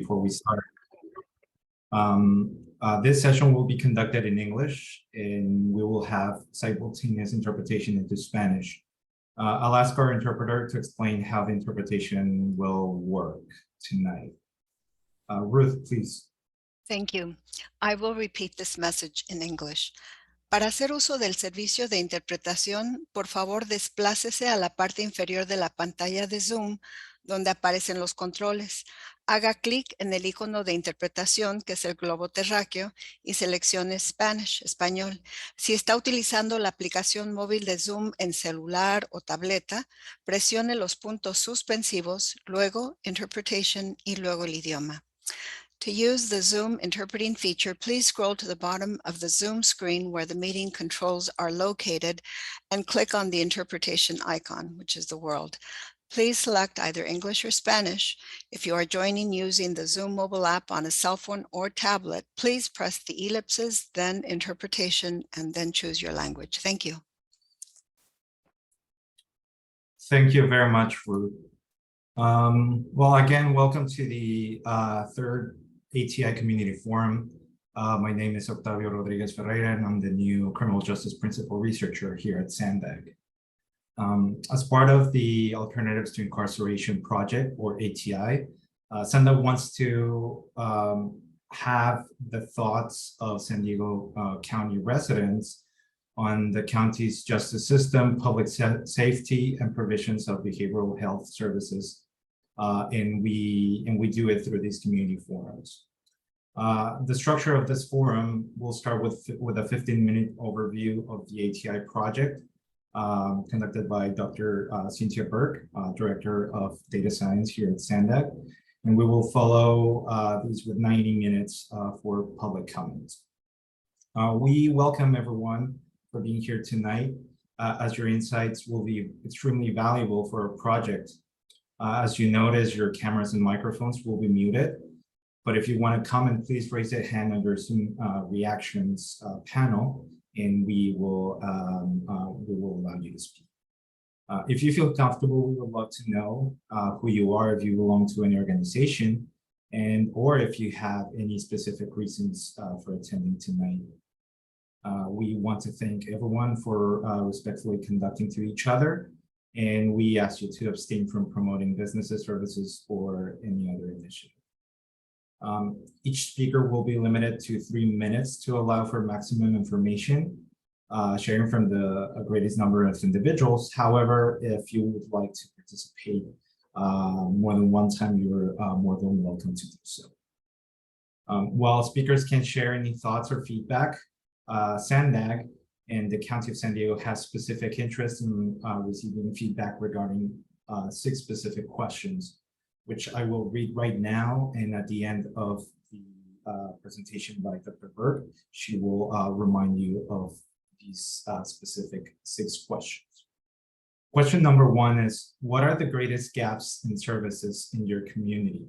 before we start. This session will be conducted in English, and we will have simultaneous interpretation into Spanish. I'll ask our interpreter to explain how the interpretation will work tonight. Ruth, please. Thank you. I will repeat this message in English. Para hacer uso del servicio de interpretación, por favor desplácese a la parte inferior de la pantalla de Zoom, donde aparecen los controles. Haga clic en el icono de interpretación, que es el globo terráqueo, y seleccione Spanish, español. Si está utilizando la aplicación móvil de Zoom en celular o tableta, presione los puntos suspensivos, luego Interpretation y luego el idioma. To use the Zoom interpreting feature, please scroll to the bottom of the Zoom screen where the meeting controls are located and click on the interpretation icon, which is the world. Please select either English or Spanish. If you are joining using the Zoom mobile app on a cell phone or tablet, please press the ellipses, then interpretation, and then choose your language. Thank you. Thank you very much, Ruth. Well, again, welcome to the third ATI Community Forum. My name is Octavio Rodriguez Ferreira, and I'm the new Criminal Justice Principal Researcher here at SANDAG. As part of the Alternatives to Incarceration project, or ATI, SANDAG wants to have the thoughts of San Diego County residents on the county's justice system, public safety, and provisions of behavioral health services. And we do it through these community forums. The structure of this forum will start with a 15-minute overview of the ATI project, conducted by Dr. Cynthia Burke, Director of Data Science here at SANDAG. And we will follow these with 90 minutes for public comments. We welcome everyone for being here tonight, as your insights will be extremely valuable for our project. As you notice, your cameras and microphones will be muted, but if you want to comment, please raise your hand under Zoom reactions panel, and we will allow you to speak. If you feel comfortable, we would love to know who you are, if you belong to any organization, or if you have any specific reasons for attending tonight. We want to thank everyone for respectfully conducting to each other, and we ask you to abstain from promoting businesses, services, or any other initiative. Each speaker will be limited to 3 minutes to allow for maximum information, sharing from the greatest number of individuals. However, if you would like to participate more than one time, you're more than welcome to do so. While speakers can share any thoughts or feedback, SANDAG and the County of San Diego has specific interest in receiving feedback regarding 6 specific questions, which I will read right now. And at the end of the presentation by Dr. Burke, she will remind you of these specific 6 questions. Question number 1 is, what are the greatest gaps in services in your community?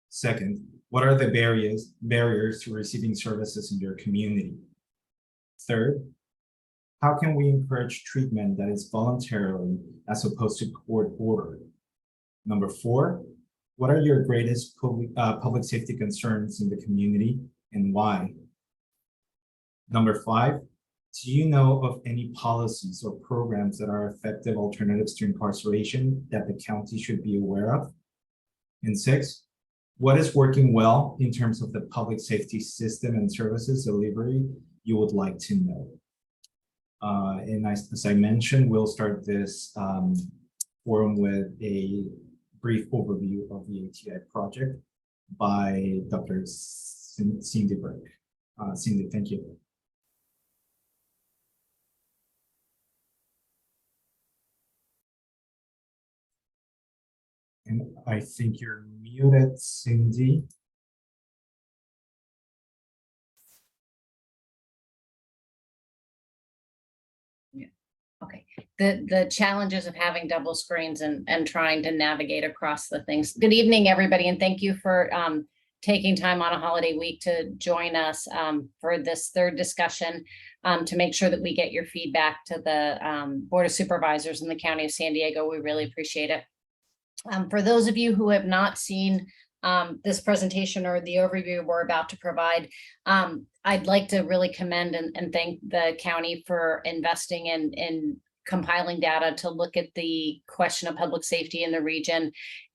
Second, what are the barriers to receiving services in your community? Third, how can we encourage treatment that is voluntarily as opposed to court-ordered? Number 4, what are your greatest public safety concerns in the community and why? Number 5, do you know of any policies or programs that are effective alternatives to incarceration that the county should be aware of? And 6, what is working well in terms of the public safety system and services delivery you would like to know? And as I mentioned, we'll start this forum with a brief overview of the ATI project by Dr. Cindy Burke. Cindy, thank you. And I think you're muted, Cindy. Okay, the challenges of having double screens and trying to navigate across the things. Good evening, everybody, and thank you for taking time on a holiday week to join us for this third discussion to make sure that we get your feedback to the Board of Supervisors in the County of San Diego. We really appreciate it. For those of you who have not seen this presentation or the overview we're about to provide, I'd like to really commend and thank the county for investing in compiling data to look at the question of public safety in the region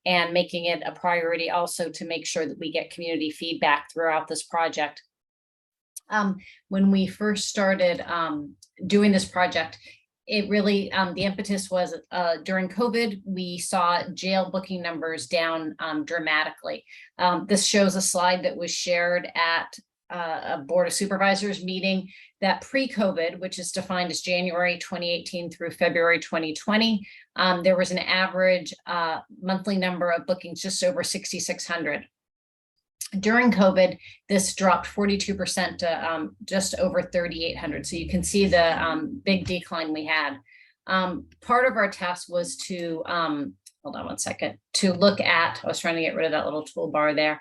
and making it a priority also to make sure that we get community feedback throughout this project. When we first started doing this project, it really, the impetus was during COVID, we saw jail booking numbers down dramatically. This shows a slide that was shared at a Board of Supervisors meeting that pre-COVID, which is defined as January 2018 through February 2020, there was an average monthly number of bookings just over 6,600. During COVID, this dropped 42% to just over 3,800. So you can see the big decline we had. Part of our task was to, hold on one second, to look at, I was trying to get rid of that little toolbar there,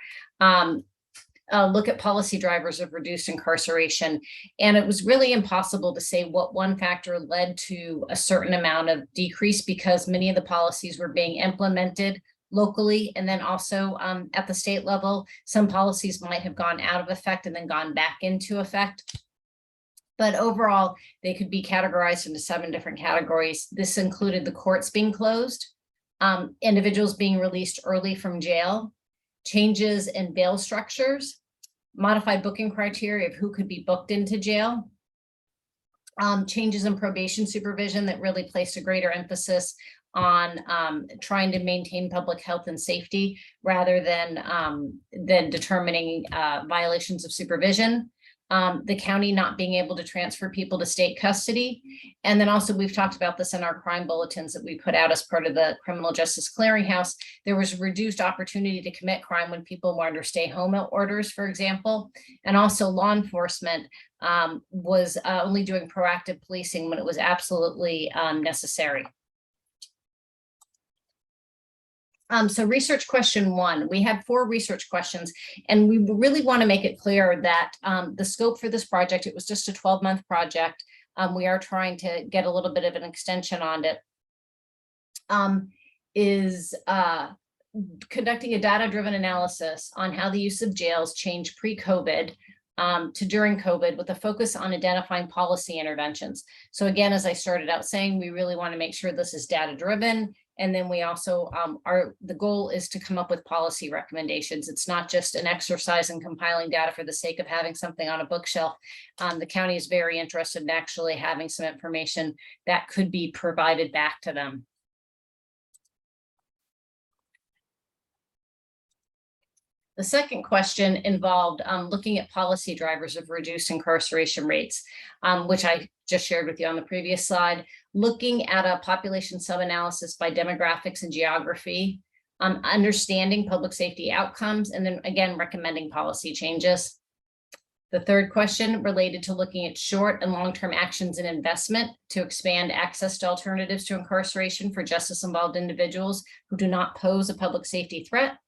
look at policy drivers of reduced incarceration. And it was really impossible to say what one factor led to a certain amount of decrease because many of the policies were being implemented locally, and then also at the state level, some policies might have gone out of effect and then gone back into effect. But overall, they could be categorized into 7 different categories. This included the courts being closed, individuals being released early from jail, changes in bail structures, modified booking criteria of who could be booked into jail, changes in probation supervision that really placed a greater emphasis on trying to maintain public health and safety rather than determining violations of supervision. The county not being able to transfer people to state custody. And then also we've talked about this in our crime bulletins that we put out as part of the Criminal Justice Clearinghouse. There was reduced opportunity to commit crime when people were under stay home orders, for example. And also law enforcement was only doing proactive policing when it was absolutely necessary. So research question 1, we had 4 research questions, and we really want to make it clear that the scope for this project, it was just a 12-month project. We are trying to get a little bit of an extension on it, is conducting a data-driven analysis on how the use of jails changed pre-COVID to during COVID with a focus on identifying policy interventions. So again, as I started out saying, we really want to make sure this is data-driven. And then we also, the goal is to come up with policy recommendations. It's not just an exercise in compiling data for the sake of having something on a bookshelf. The county is very interested in actually having some information that could be provided back to them. The second question involved looking at policy drivers of reduced incarceration rates, which I just shared with you on the previous slide, looking at a population sub-analysis by demographics and geography, understanding public safety outcomes, and then again, recommending policy changes. The third question related to looking at short and long-term actions and investment to expand access to alternatives to incarceration for justice-involved individuals who do not pose a public safety threat.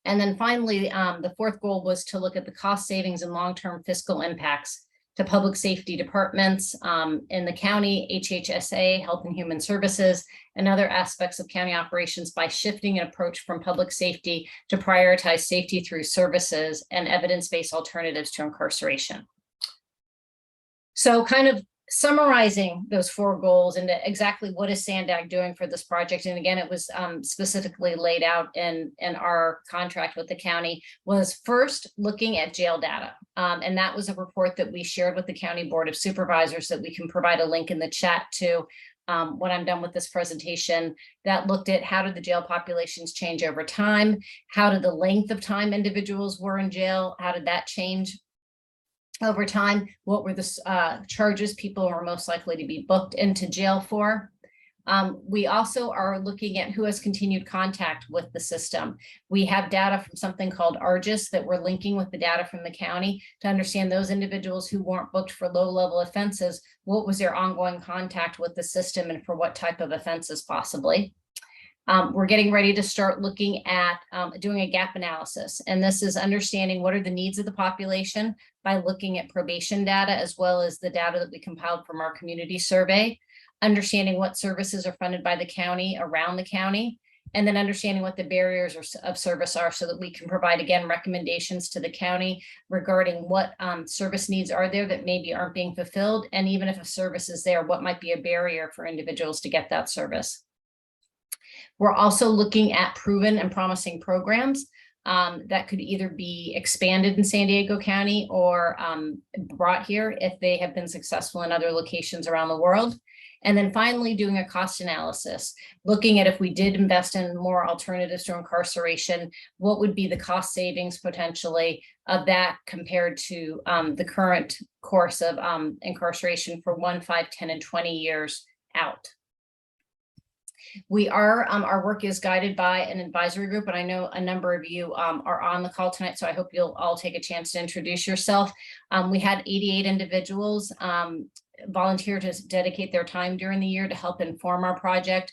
And then finally, the fourth goal was to look at the cost savings and long-term fiscal impacts to public safety departments in the county, HHSA, Health and Human Services, and other aspects of county operations by shifting an approach from public safety to prioritize safety through services and evidence-based alternatives to incarceration. So kind of summarizing those 4 goals into exactly what is SANDAG doing for this project. And again, it was specifically laid out in our contract with the county, was first looking at jail data. And that was a report that we shared with the County Board of Supervisors that we can provide a link in the chat to when I'm done with this presentation, that looked at how did the jail populations change over time? How did the length of time individuals were in jail? How did that change over time? What were the charges people were most likely to be booked into jail for? We also are looking at who has continued contact with the system. We have data from something called ARGIS that we're linking with the data from the county to understand those individuals who weren't booked for low-level offenses, what was their ongoing contact with the system and for what type of offenses possibly. We're getting ready to start looking at doing a gap analysis. And this is understanding what are the needs of the population by looking at probation data, as well as the data that we compiled from our community survey, understanding what services are funded by the county around the county, and then understanding what the barriers of service are so that we can provide, again, recommendations to the county regarding what service needs are there that maybe aren't being fulfilled. And even if a service is there, what might be a barrier for individuals to get that service. We're also looking at proven and promising programs that could either be expanded in San Diego County or brought here if they have been successful in other locations around the world. And then finally, doing a cost analysis, looking at if we did invest in more alternatives to incarceration, what would be the cost savings potentially of that compared to the current course of incarceration for 1, 5, 10, and 20 years out. We are, our work is guided by an advisory group, and I know a number of you are on the call tonight, so I hope you'll all take a chance to introduce yourself. We had 88 individuals volunteer to dedicate their time during the year to help inform our project,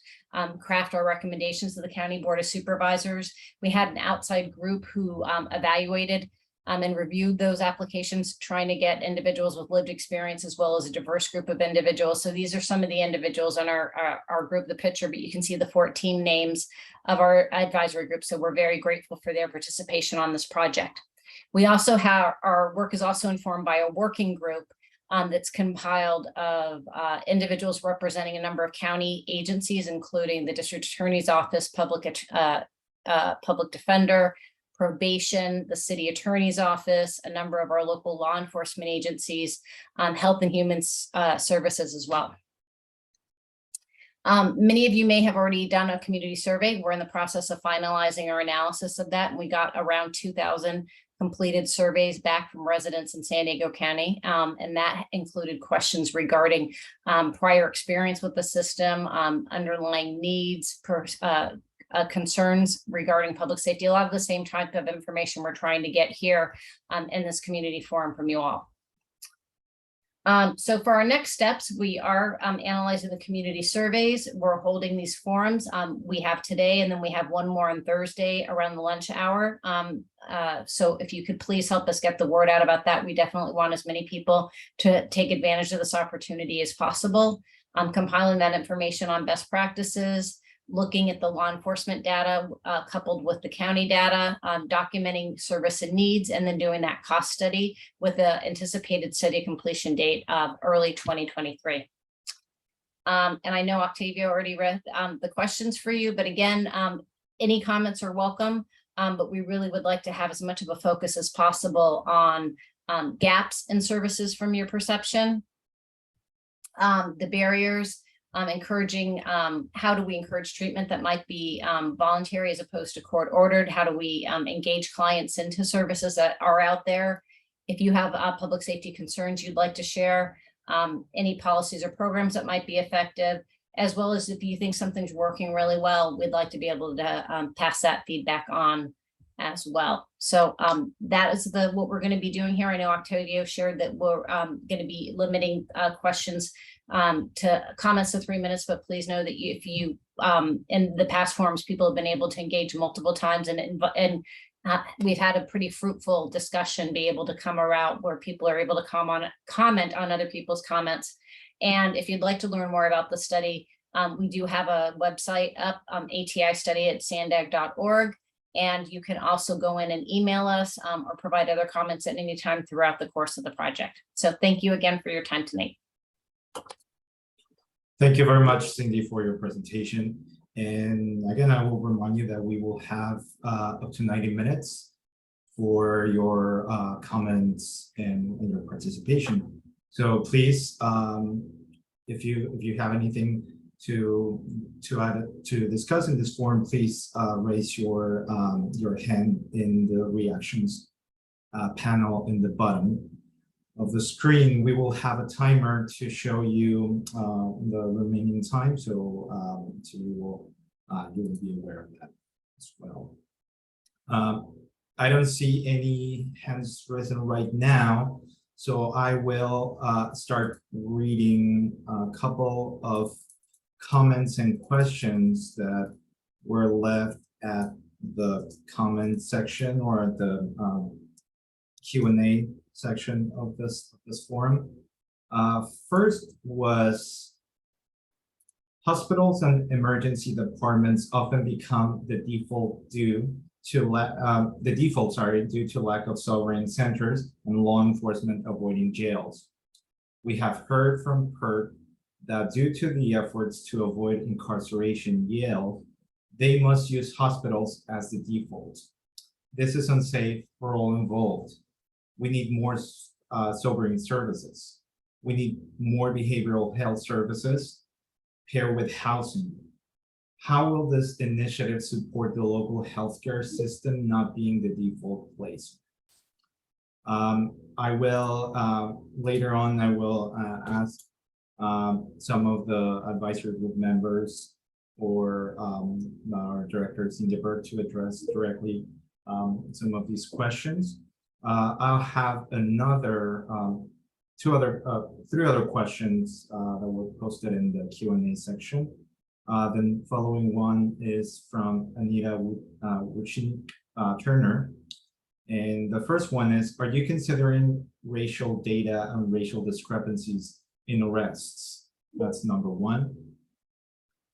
craft our recommendations to the County Board of Supervisors. We had an outside group who evaluated and reviewed those applications, trying to get individuals with lived experience as well as a diverse group of individuals. So these are some of the individuals on our group, the picture, but you can see the 14 names of our advisory group. So we're very grateful for their participation on this project. We also have, our work is also informed by a working group that's compiled of individuals representing a number of county agencies, including the District Attorney's Office, Public Defender, Probation, the City Attorney's Office, a number of our local law enforcement agencies, Health and Human Services as well. Many of you may have already done a community survey. We're in the process of finalizing our analysis of that, and we got around 2,000 completed surveys back from residents in San Diego County, and that included questions regarding prior experience with the system, underlying needs, concerns regarding public safety, a lot of the same type of information we're trying to get here in this community forum from you all. So for our next steps, we are analyzing the community surveys. We're holding these forums. We have today, and then we have one more on Thursday around the lunch hour. So if you could please help us get the word out about that. We definitely want as many people to take advantage of this opportunity as possible. Compiling that information on best practices, looking at the law enforcement data coupled with the county data, documenting service and needs, and then doing that cost study with the anticipated study completion date of early 2023. And I know Octavio already read the questions for you, but again, any comments are welcome, but we really would like to have as much of a focus as possible on gaps in services from your perception, the barriers, encouraging, how do we encourage treatment that might be voluntary as opposed to court ordered? How do we engage clients into services that are out there? If you have public safety concerns you'd like to share, any policies or programs that might be effective, as well as if you think something's working really well, we'd like to be able to pass that feedback on as well. So that is what we're going to be doing here. I know Octavio shared that we're going to be limiting questions to comments to 3 minutes, but please know that if you in the past forums, people have been able to engage multiple times, and we've had a pretty fruitful discussion be able to come around where people are able to comment on other people's comments. And if you'd like to learn more about the study, we do have a website up, atistudy@sandag.org. And you can also go in and email us or provide other comments at any time throughout the course of the project. So thank you again for your time tonight. Thank you very much, Cindy, for your presentation. And again, I will remind you that we will have up to 90 minutes for your comments and your participation. So please, if you have anything to discuss in this forum, please raise your hand in the reactions panel in the bottom of the screen. We will have a timer to show you the remaining time, so you will be aware of that as well. I don't see any hands risen right now, so I will start reading a couple of comments and questions that were left at the comment section or at the Q&A section of this forum. First was, Hospitals and emergency departments often become the default due to lack of sovereign centers and law enforcement avoiding jails. We have heard from PERT that due to the efforts to avoid incarceration jail, they must use hospitals as the default. This is unsafe for all involved. We need more sobering services. We need more behavioral health services paired with housing. How will this initiative support the local healthcare system not being the default place? I will, later on, I will ask some of the advisory group members or our director, Cindy Burke, to address directly some of these questions. I'll have another, three other questions that were posted in the Q&A section. Then following one is from Anita Turner. And the first one is, are you considering racial data and racial discrepancies in arrests? That's number one.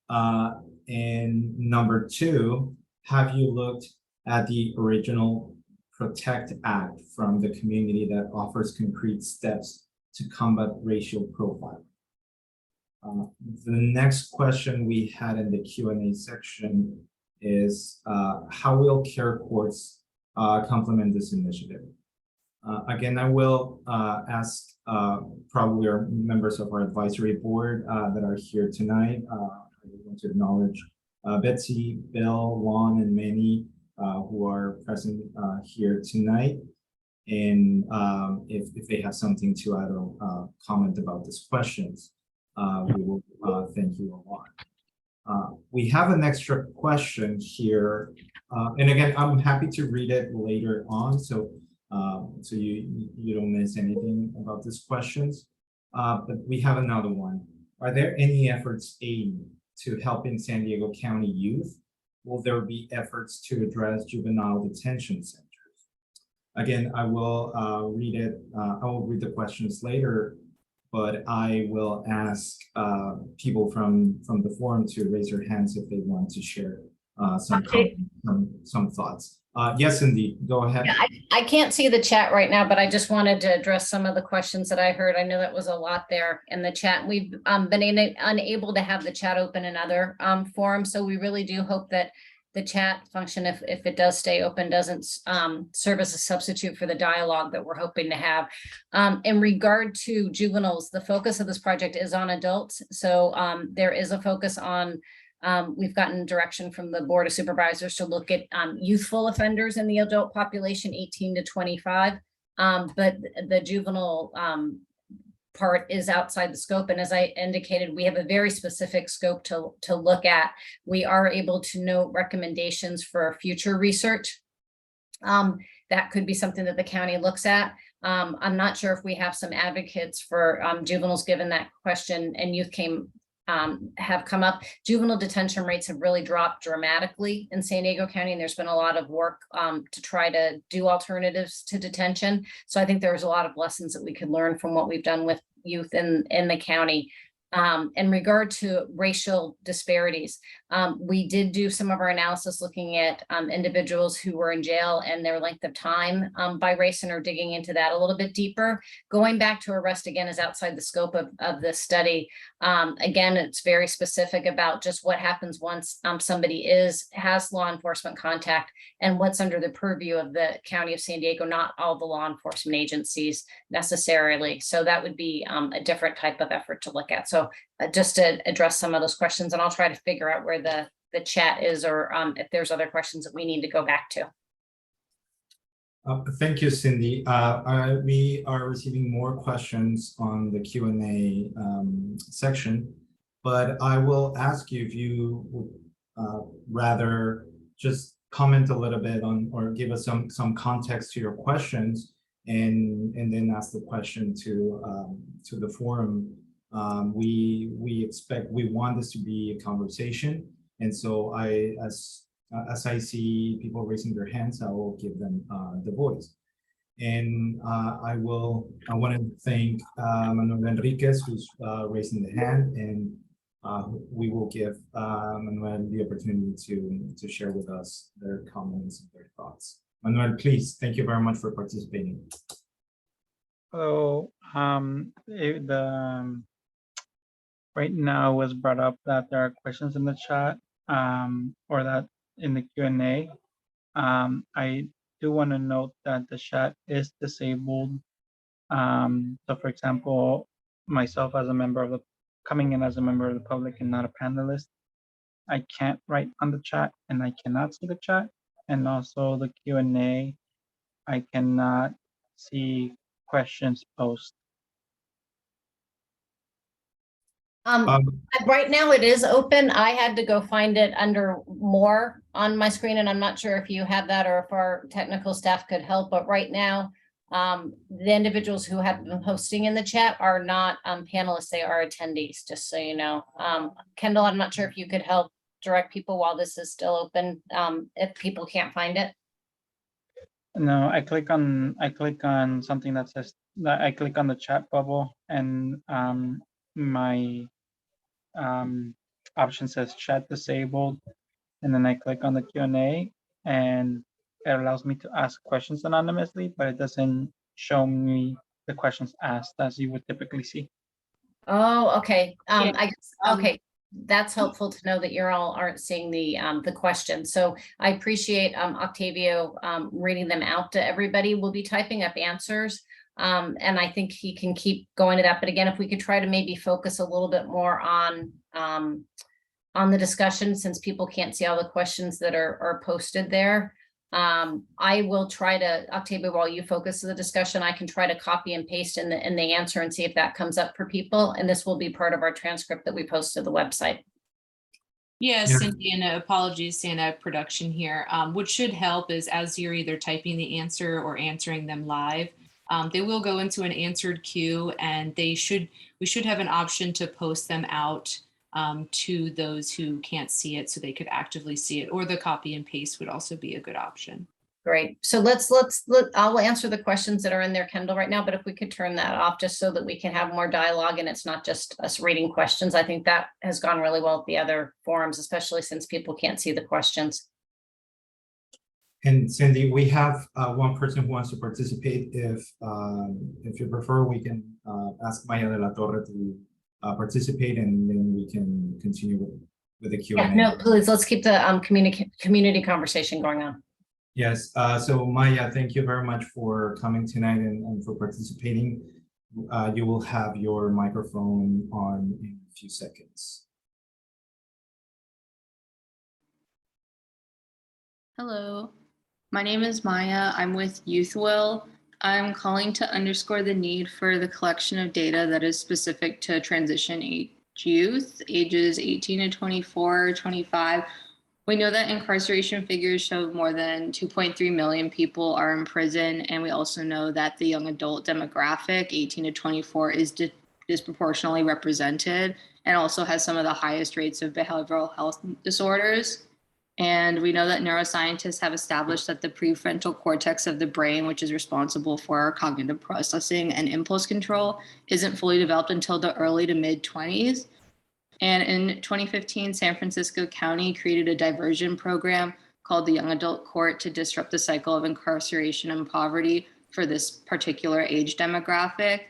And number two, have you looked at the original PROTECT Act from the community that offers concrete steps to combat racial profiling? The next question we had in the Q&A section is, how will care courts complement this initiative? Again, I will ask probably our members of our advisory board that are here tonight. I want to acknowledge Betsy, Bill, Juan, and Manny who are present here tonight. And if they have something to add or comment about these questions, we will thank you a lot. We have an extra question here. And again, I'm happy to read it later on, so you don't miss anything about these questions. But we have another one. Are there any efforts aimed to helping San Diego County youth? Will there be efforts to address juvenile detention centers? Again, I will read it. I will read the questions later, but I will ask people from the forum to raise their hands if they want to share some thoughts. Yes, indeed. Go ahead. Yeah, I can't see the chat right now, but I just wanted to address some of the questions that I heard. I know that was a lot there in the chat. We've been unable to have the chat open in other forums, so we really do hope that the chat function, if it does stay open, doesn't serve as a substitute for the dialogue that we're hoping to have. In regard to juveniles, the focus of this project is on adults. So there is a focus on, we've gotten direction from the Board of Supervisors to look at youthful offenders in the adult population, 18 to 25. But the juvenile part is outside the scope. And as I indicated, we have a very specific scope to look at. We are able to note recommendations for future research. That could be something that the county looks at. I'm not sure if we have some advocates for juveniles, given that question and youth have come up. Juvenile detention rates have really dropped dramatically in San Diego County, and there's been a lot of work to try to do alternatives to detention. So I think there's a lot of lessons that we could learn from what we've done with youth in the county. In regard to racial disparities, we did do some of our analysis looking at individuals who were in jail and their length of time by race, and are digging into that a little bit deeper. Going back to arrest again is outside the scope of this study. Again, it's very specific about just what happens once somebody has law enforcement contact and what's under the purview of the County of San Diego, not all the law enforcement agencies necessarily. So that would be a different type of effort to look at. So just to address some of those questions, and I'll try to figure out where the chat is, or if there's other questions that we need to go back to. Thank you, Cindy. We are receiving more questions on the Q&A section, but I will ask you if you would rather just comment a little bit on, or give us some context to your questions, and then ask the question to the forum. We want this to be a conversation, and so as I see people raising their hands, I will give them the voice. And I want to thank Manuel Enriquez, who's raising the hand, and we will give Manuel the opportunity to share with us their comments and their thoughts. Manuel, please, thank you very much for participating. So right now was brought up that there are questions in the chat or that in the Q&A. I do want to note that the chat is disabled. So for example, myself as a member of the coming in as a member of the public and not a panelist, I can't write on the chat and I cannot see the chat. And also the Q&A, I cannot see questions posed. Right now it is open. I had to go find it under more on my screen, and I'm not sure if you have that or if our technical staff could help, but right now, the individuals who have been posting in the chat are not panelists, they are attendees, just so you know. Kendall, I'm not sure if you could help direct people while this is still open, if people can't find it. No, I click on something that says that I click on the chat bubble, and my option says chat disabled, and then I click on the Q&A, and it allows me to ask questions anonymously, but it doesn't show me the questions asked as you would typically see. Oh, okay. I guess, okay. That's helpful to know that you all aren't seeing the questions. So I appreciate Octavio reading them out to everybody. We'll be typing up answers. And I think he can keep going to that. But again, if we could try to maybe focus a little bit more on the discussion, since people can't see all the questions that are posted there. I will try to, Octavio, while you focus the discussion, I can try to copy and paste in the answer and see if that comes up for people. And this will be part of our transcript that we post to the website. Yes, yeah. Cindy, and apologies, Santa production here. What should help is as you're either typing the answer or answering them live, they will go into an answered queue, and we should have an option to post them out to those who can't see it, so they could actively see it, or the copy and paste would also be a good option. Great. So I'll answer the questions that are in there, Kendall, right now, but if we could turn that off just so that we can have more dialogue and it's not just us reading questions. I think that has gone really well with the other forums, especially since people can't see the questions. And Cindy, we have one person who wants to participate. If you prefer, we can ask Maya de la Torre to participate, and then we can continue with the Q&A. Yeah, no, please, let's keep the community conversation going on. Yes, so Maya, thank you very much for coming tonight and for participating. You will have your microphone on in a few seconds. Hello, my name is Maya. I'm with YouthWill. I'm calling to underscore the need for the collection of data that is specific to transition age youth, ages 18 to 24, 25. We know that incarceration figures show more than 2.3 million people are in prison, and we also know that the young adult demographic, 18 to 24, is disproportionately represented and also has some of the highest rates of behavioral health disorders. And we know that neuroscientists have established that the prefrontal cortex of the brain, which is responsible for cognitive processing and impulse control, isn't fully developed until the early to mid-20s. And in 2015, San Francisco County created a diversion program called the Young Adult Court to disrupt the cycle of incarceration and poverty for this particular age demographic.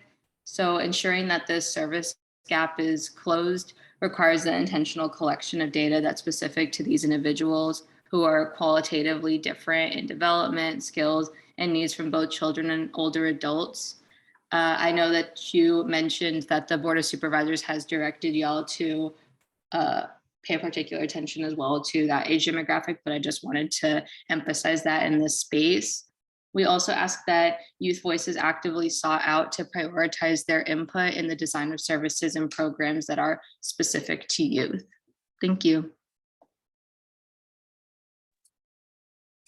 So ensuring that this service gap is closed requires the intentional collection of data that's specific to these individuals who are qualitatively different in development, skills, and needs from both children and older adults. I know that you mentioned that the Board of Supervisors has directed y'all to pay particular attention as well to that age demographic, but I just wanted to emphasize that in this space. We also ask that youth voices actively sought out to prioritize their input in the design of services and programs that are specific to youth. Thank you.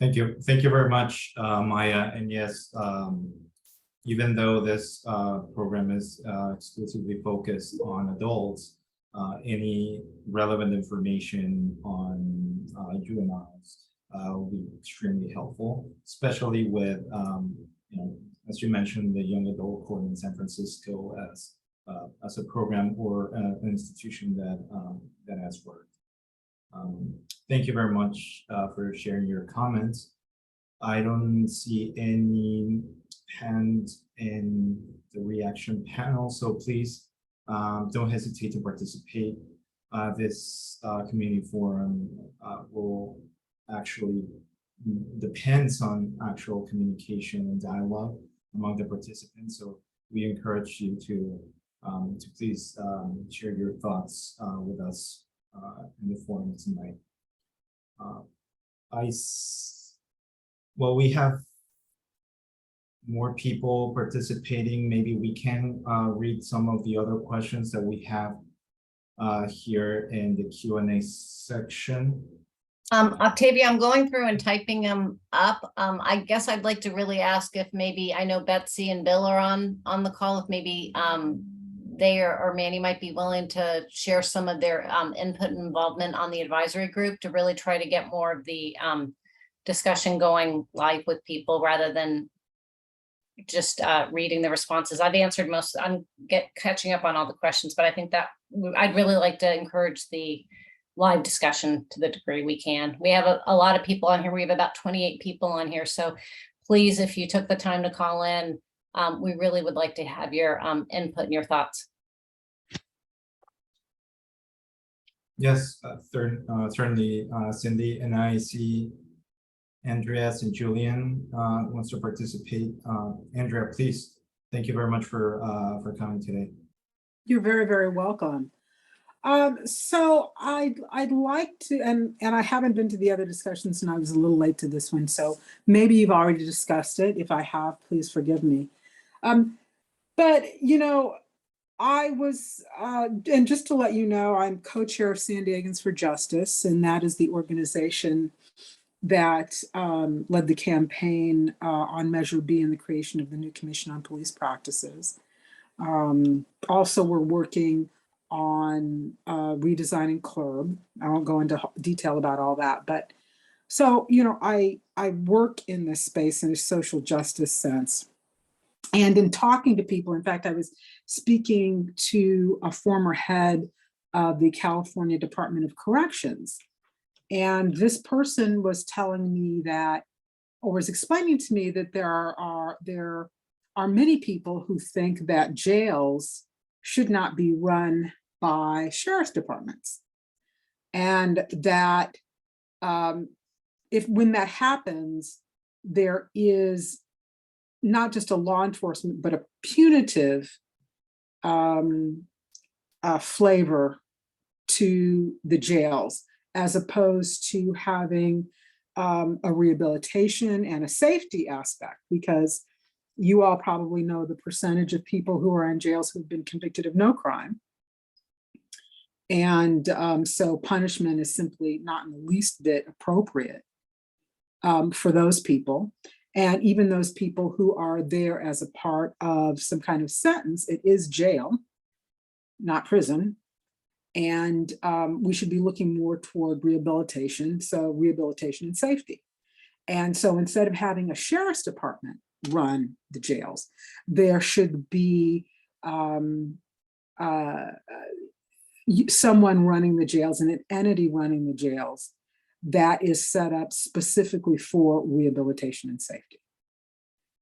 Thank you. Thank you very much, Maya. And yes, even though this program is exclusively focused on adults, any relevant information on juveniles will be extremely helpful, especially with, as you mentioned, the Young Adult Court in San Francisco as as a program or an institution that that has worked. Thank you very much for sharing your comments. I don't see any hands in the reaction panel, so please don't hesitate to participate. This community forum will actually depends on actual communication and dialogue among the participants. So we encourage you to please share your thoughts with us in the forum tonight. Well, we have more people participating. Maybe we can read some of the other questions that we have here in the Q&A section. Octavia, I'm going through and typing them up. I guess I'd like to really ask if maybe, I know Betsy and Bill are on the call, if maybe they or Manny might be willing to share some of their input and involvement on the advisory group to really try to get more of the discussion going live with people rather than just reading the responses. I've answered most, I'm catching up on all the questions, but I think that I'd really like to encourage the live discussion to the degree we can. We have a lot of people on here. We have about 28 people on here. So please, if you took the time to call in, we really would like to have your input and your thoughts. Yes, certainly, Cindy, and I see Andreas and Julian wants to participate. Andrea, please. Thank you very much for coming today. You're very, very welcome. So I'd like to, and I haven't been to the other discussions and I was a little late to this one, so maybe you've already discussed it. If I have, please forgive me. But, you know, I was, and just to let you know, I'm co-chair of San Diegans for Justice, and that is the organization that led the campaign on Measure B and the creation of the new Commission on Police Practices. Also, we're working on redesigning CLRB. I won't go into detail about all that, but so, you know, I work in this space in a social justice sense. And in talking to people, in fact, I was speaking to a former head of the California Department of Corrections. And this person was telling me that, or was explaining to me that there are many people who think that jails should not be run by sheriff's departments. And that when that happens, there is not just a law enforcement, but a punitive flavor to the jails, as opposed to having a rehabilitation and a safety aspect, because you all probably know the percentage of people who are in jails who've been convicted of no crime. And so punishment is simply not in the least bit appropriate for those people. And even those people who are there as a part of some kind of sentence, it is jail, not prison. And we should be looking more toward rehabilitation, so rehabilitation and safety. And so instead of having a sheriff's department run the jails, there should be someone running the jails and an entity running the jails that is set up specifically for rehabilitation and safety.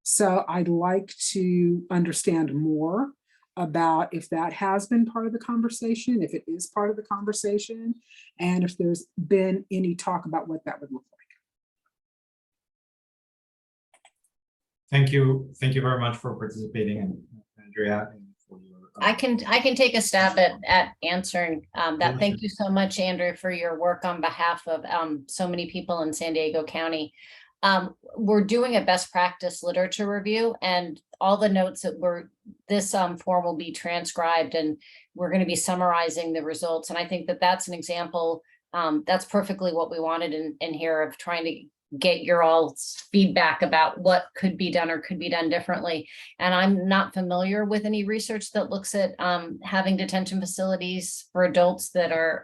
So I'd like to understand more about if that has been part of the conversation, if it is part of the conversation, and if there's been any talk about what that would look like. Thank you. Thank you very much for participating, Andrea. And for your, I can take a stab at answering that. Thank you so much, Andrew, for your work on behalf of so many people in San Diego County. We're doing a best practice literature review, and all the notes that this form will be transcribed, and we're going to be summarizing the results. And I think that that's an example, that's perfectly what we wanted in here, of trying to get your all's feedback about what could be done or could be done differently. And I'm not familiar with any research that looks at having detention facilities for adults that are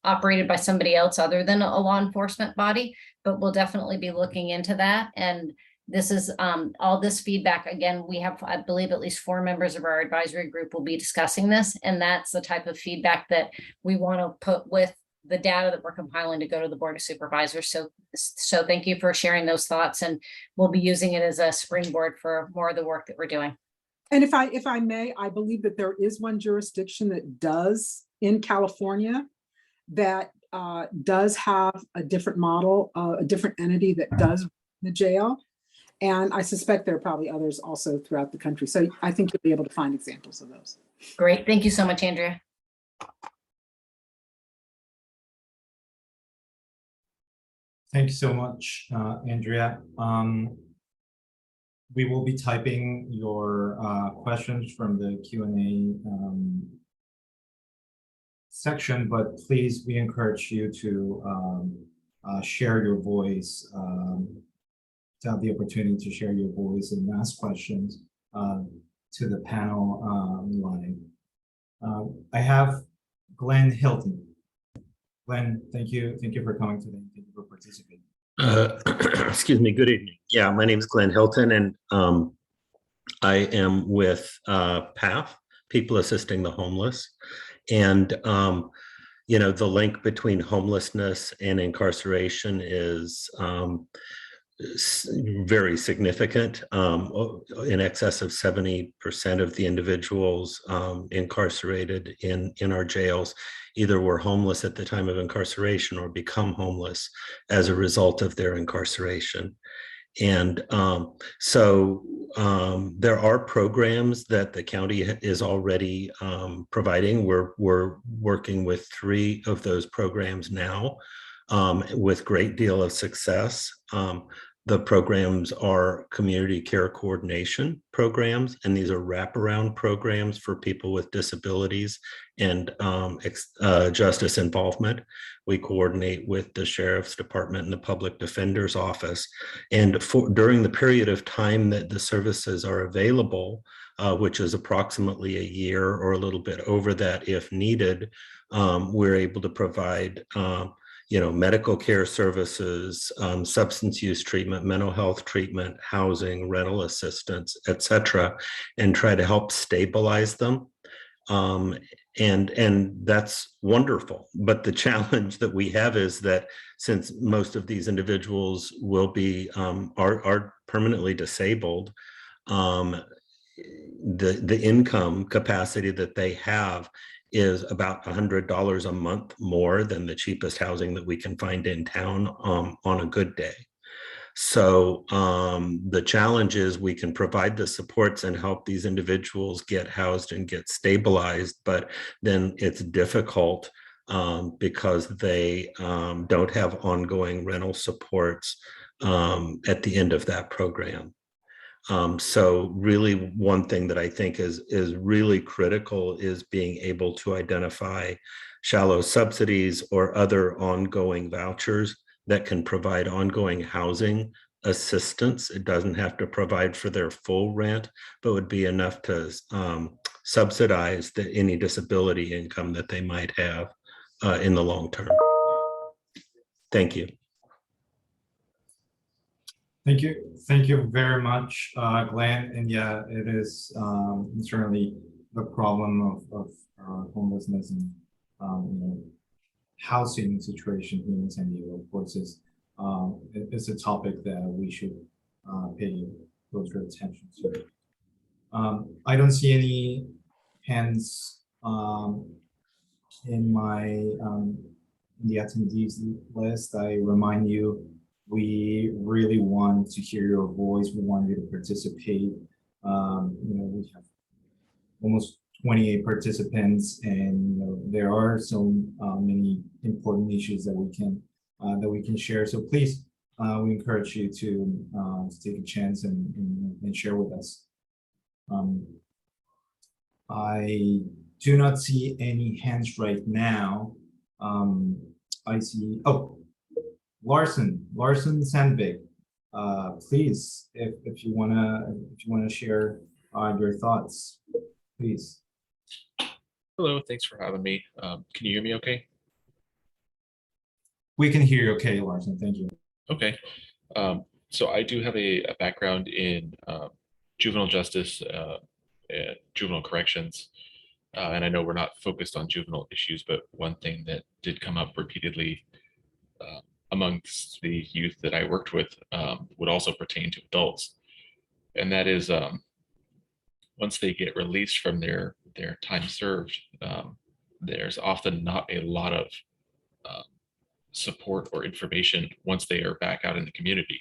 operated by somebody else other than a law enforcement body, but we'll definitely be looking into that. And This is all this feedback. Again, we have, I believe, at least 4 members of our advisory group will be discussing this. And that's the type of feedback that we want to put with the data that we're compiling to go to the Board of Supervisors. So thank you for sharing those thoughts, and we'll be using it as a springboard for more of the work that we're doing. And if I may, I believe that there is one jurisdiction that does in California that does have a different model, a different entity that does the jail. And I suspect there are probably others also throughout the country. So I think you'll be able to find examples of those. Great. Thank you so much, Andrea. Thank you so much, Andrea. We will be typing your questions from the Q&A section, but please, we encourage you to share your voice, to have the opportunity to share your voice and ask questions to the panel live. I have Glenn Hilton. Glenn, thank you for coming today. Thank you for participating. Excuse me, good evening. Yeah, my name is Glenn Hilton, and I am with PATH, People Assisting the Homeless. And, you know, the link between homelessness and incarceration is very significant. In excess of 70% of the individuals incarcerated in our jails either were homeless at the time of incarceration or become homeless as a result of their incarceration. And so there are programs that the county is already providing. We're working with 3 of those programs now with great deal of success. The programs are community care coordination programs, and these are wraparound programs for people with disabilities and justice involvement. We coordinate with the Sheriff's Department and the Public Defender's Office. And during the period of time that the services are available, which is approximately a year or a little bit over that if needed, we're able to provide you know, medical care services, substance use treatment, mental health treatment, housing, rental assistance, et cetera, and try to help stabilize them. And that's wonderful. But the challenge that we have is that since most of these individuals will be, are permanently disabled, the income capacity that they have is about $100 a month more than the cheapest housing that we can find in town on a good day. So the challenge is we can provide the supports and help these individuals get housed and get stabilized, but then it's difficult because they don't have ongoing rental supports at the end of that program. So really one thing that I think is really critical is being able to identify shallow subsidies or other ongoing vouchers that can provide ongoing housing assistance. It doesn't have to provide for their full rent, but would be enough to subsidize any disability income that they might have in the long term. Thank you. Thank you very much, Glenn. And yeah, it is certainly the problem of homelessness and you know, housing situation here in San Diego. Of course, it's a topic that we should pay closer attention to. I don't see any hands in the attendees list. I remind you, we really want to hear your voice. We want you to participate. You know, we have almost 28 participants, and you know, there are so many important issues that we can share. So please, we encourage you to take a chance and share with us. I do not see any hands right now. I see. Oh. Larson Sandvik, please, if you wanna share your thoughts, please. Hello, thanks for having me. Can you hear me okay? We can hear you okay, Larson, thank you. Okay. So I do have a background in juvenile justice, and juvenile corrections. And I know we're not focused on juvenile issues, but one thing that did come up repeatedly amongst the youth that I worked with would also pertain to adults. And that is once they get released from their time served, there's often not a lot of support or information once they are back out in the community.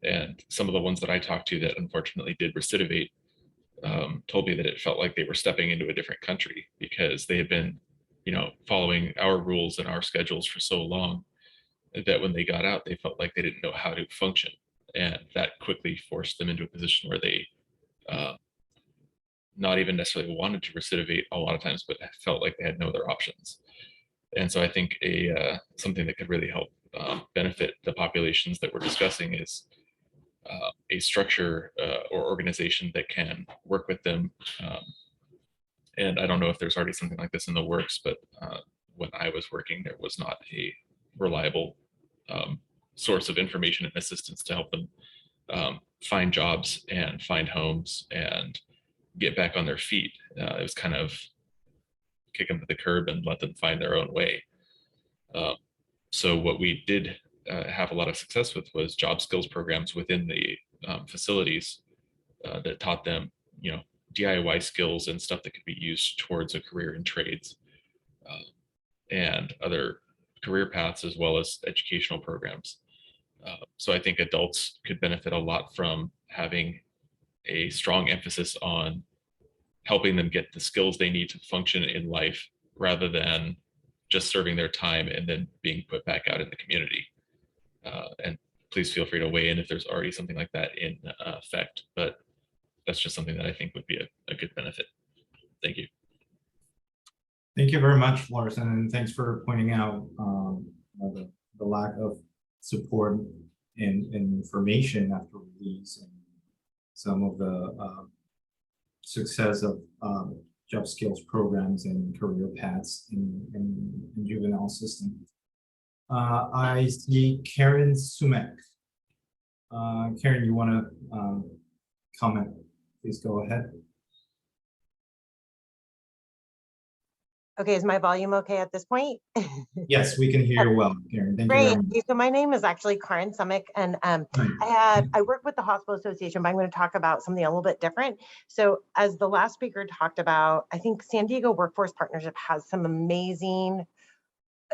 And some of the ones that I talked to that unfortunately did recidivate told me that it felt like they were stepping into a different country because they had been, following our rules and our schedules for so long that when they got out, they felt like they didn't know how to function. And that quickly forced them into a position where they not even necessarily wanted to recidivate a lot of times, but felt like they had no other options. And so I think something that could really help benefit the populations that we're discussing is a structure or organization that can work with them. And I don't know if there's already something like this in the works, but when I was working, there was not a reliable source of information and assistance to help them find jobs and find homes and get back on their feet. It was kind of kick them to the curb and let them find their own way. So what we did have a lot of success with was job skills programs within the facilities that taught them, DIY skills and stuff that could be used towards a career in trades and other career paths, as well as educational programs. So I think adults could benefit a lot from having a strong emphasis on helping them get the skills they need to function in life, rather than just serving their time and then being put back out in the community. And please feel free to weigh in if there's already something like that in effect, but that's just something that I think would be a good benefit. Thank you. Thank you very much, Larson, and thanks for pointing out the lack of support and information after release, and some of the success of job skills programs and career paths in juvenile system. I see Karen Sumek. Karen, you want to comment? Please go ahead. Okay, is my volume okay at this point? Yes, we can hear you well, Karen. Thank you very Great. much. So my name is actually Karen Sumek, and I work with the Hospital Association, but I'm going to talk about something a little bit different. So as the last speaker talked about, I think San Diego Workforce Partnership has some amazing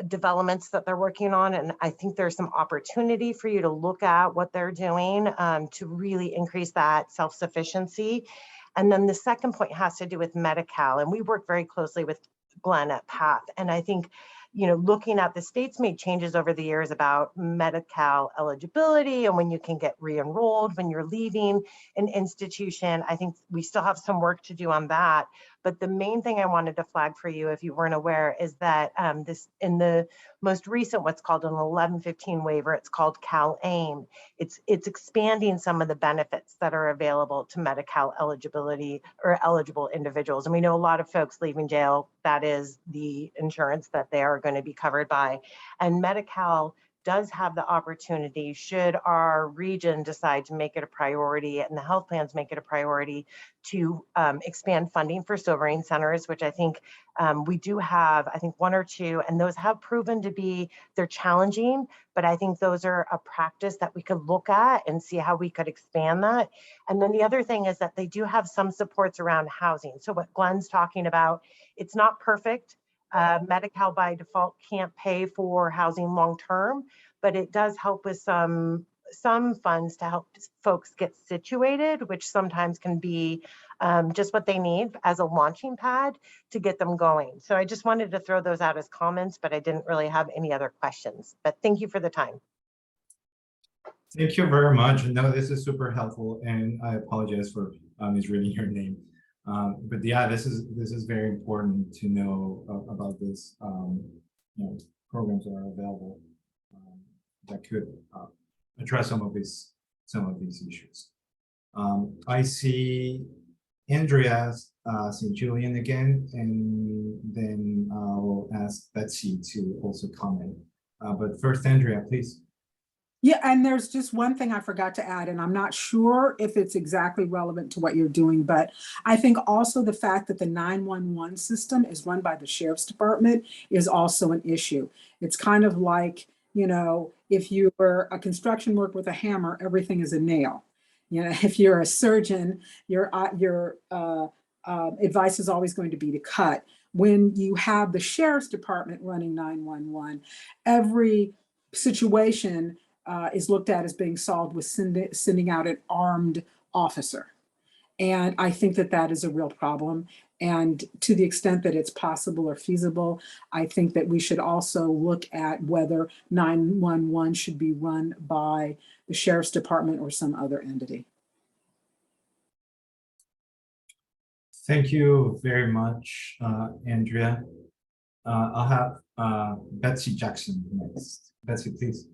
developments that they're working on, and I think there's some opportunity for you to look at what they're doing to really increase that self-sufficiency. And then the second point has to do with Medi-Cal, and we work very closely with Glenn at PATH. And I think, looking at the states made changes over the years about Medi-Cal eligibility and when you can get re-enrolled when you're leaving an institution. I think we still have some work to do on that. But the main thing I wanted to flag for you, if you weren't aware, is that this in the most recent, what's called an 1115 waiver, it's called Cal-AIM. It's expanding some of the benefits that are available to Medi-Cal eligibility or eligible individuals. And we know a lot of folks leaving jail, that is the insurance that they are going to be covered by. And Medi-Cal does have the opportunity, should our region decide to make it a priority and the health plans make it a priority, to expand funding for sobering centers, which I think we do have, I think 1 or 2, and those have proven to be, they're challenging, but I think those are a practice that we could look at and see how we could expand that. And then the other thing is that they do have some supports around housing. So what Glenn's talking about, it's not perfect. Medi-Cal by default can't pay for housing long-term, but it does help with some funds to help folks get situated, which sometimes can be just what they need as a launching pad to get them going. So I just wanted to throw those out as comments, but I didn't really have any other questions. But thank you for the time. Thank you very much. No, this is super helpful, and I apologize for misreading your name. But yeah, this is very important to know about this. Programs that are available that could address some of these issues. I see Andrea St. Julian again, and then I'll ask Betsy to also comment. But first, Andrea, please. Yeah, and there's just one thing I forgot to add, and I'm not sure if it's exactly relevant to what you're doing, but I think also the fact that the 911 system is run by the sheriff's department is also an issue. It's kind of like, you know, if you were a construction worker with a hammer, everything is a nail. You know, if you're a surgeon, your advice is always going to be to cut. When you have the sheriff's department running 911, every situation is looked at as being solved with sending out an armed officer. And I think that that is a real problem. And to the extent that it's possible or feasible, I think that we should also look at whether 911 should be run by the sheriff's department or some other entity. Thank you very much, Andrea. I'll have Betsy Jackson next. Betsy, please.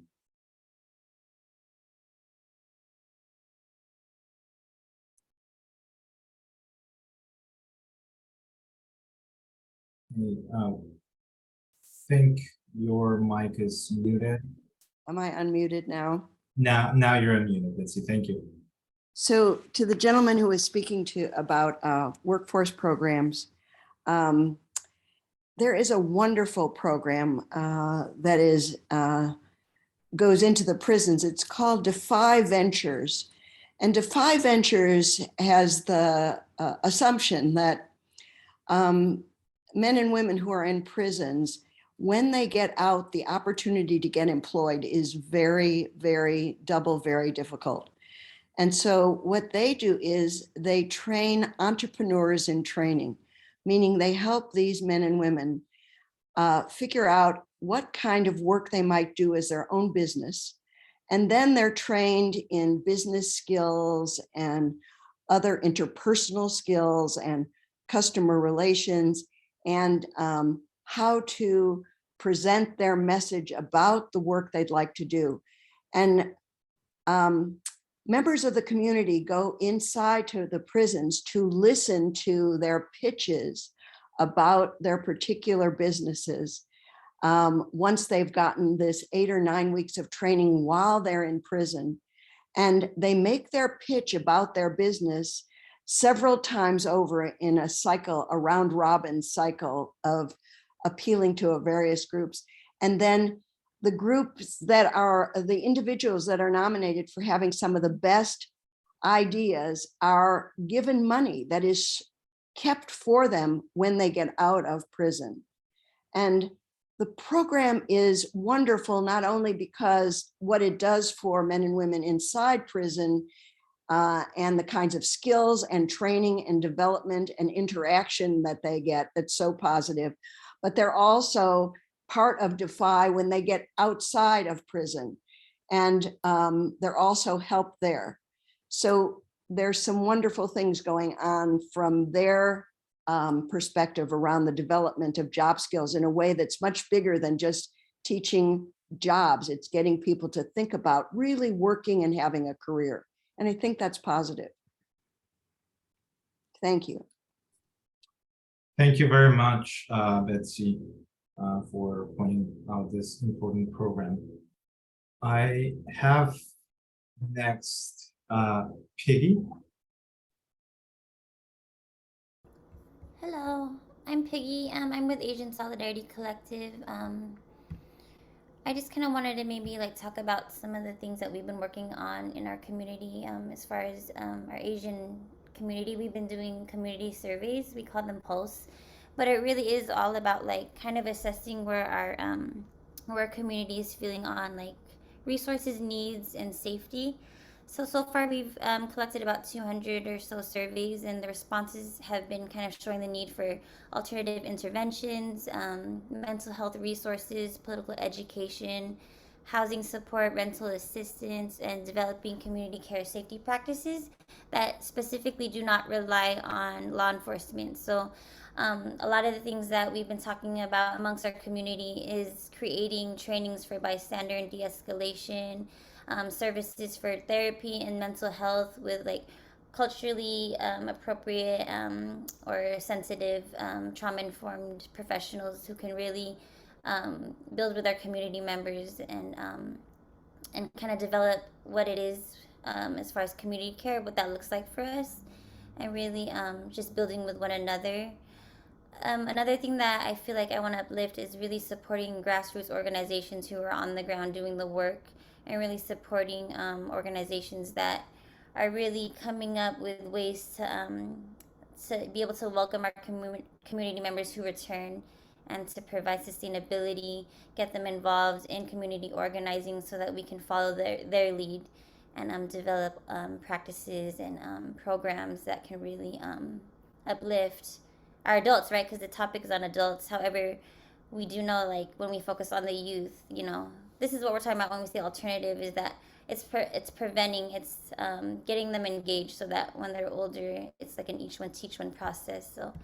I think your mic is muted. Am I unmuted now? Now you're unmuted, Betsy. Thank you. So to the gentleman who was speaking to about workforce programs, there is a wonderful program that is goes into the prisons. It's called Defy Ventures. And Defy Ventures has the assumption that men and women who are in prisons, when they get out, the opportunity to get employed is very, very difficult. And so what they do is they train entrepreneurs in training, meaning they help these men and women figure out what kind of work they might do as their own business. And then they're trained in business skills and other interpersonal skills and customer relations and how to present their message about the work they'd like to do. And members of the community go inside to the prisons to listen to their pitches about their particular businesses. Once they've gotten this 8 or 9 weeks of training while they're in prison, and they make their pitch about their business several times over in a cycle, a round robin cycle of appealing to various groups. And then the groups that are the individuals that are nominated for having some of the best ideas are given money that is kept for them when they get out of prison. And the program is wonderful, not only because what it does for men and women inside prison and the kinds of skills and training and development and interaction that they get that's so positive, but they're also part of Defy when they get outside of prison, and they're also helped there. So there's some wonderful things going on from their perspective around the development of job skills in a way that's much bigger than just teaching jobs. It's getting people to think about really working and having a career. And I think that's positive. Thank you. Thank you very much, Betsy, for pointing out this important program. I have next Piggy. Hello, I'm Piggy. I'm with Asian Solidarity Collective. I just kind of wanted to maybe talk about some of the things that we've been working on in our community. As far as our Asian community, we've been doing community surveys. We call them pulse, but it really is all about kind of assessing where our community is feeling on resources, needs, and safety. So far we've collected about 200 or so surveys, and the responses have been kind of showing the need for alternative interventions, mental health resources, political education, housing support, rental assistance, and developing community care safety practices that specifically do not rely on law enforcement. So a lot of the things that we've been talking about amongst our community is creating trainings for bystander and de-escalation, services for therapy and mental health with culturally appropriate or sensitive trauma-informed professionals who can really build with our community members and and kind of develop what it is as far as community care, what that looks like for us, and really just building with one another. Another thing that I feel like I want to uplift is really supporting grassroots organizations who are on the ground doing the work, and really supporting organizations that are really coming up with ways to be able to welcome our community members who return, and to provide sustainability, get them involved in community organizing so that we can follow their lead, and develop practices and programs that can really uplift our adults, right? Because the topic is on adults. However, we do know, like, when we focus on the youth, you know, this is what we're talking about when we say alternative, is that it's preventing, it's getting them engaged so that when they're older, it's like an each one teach one process. So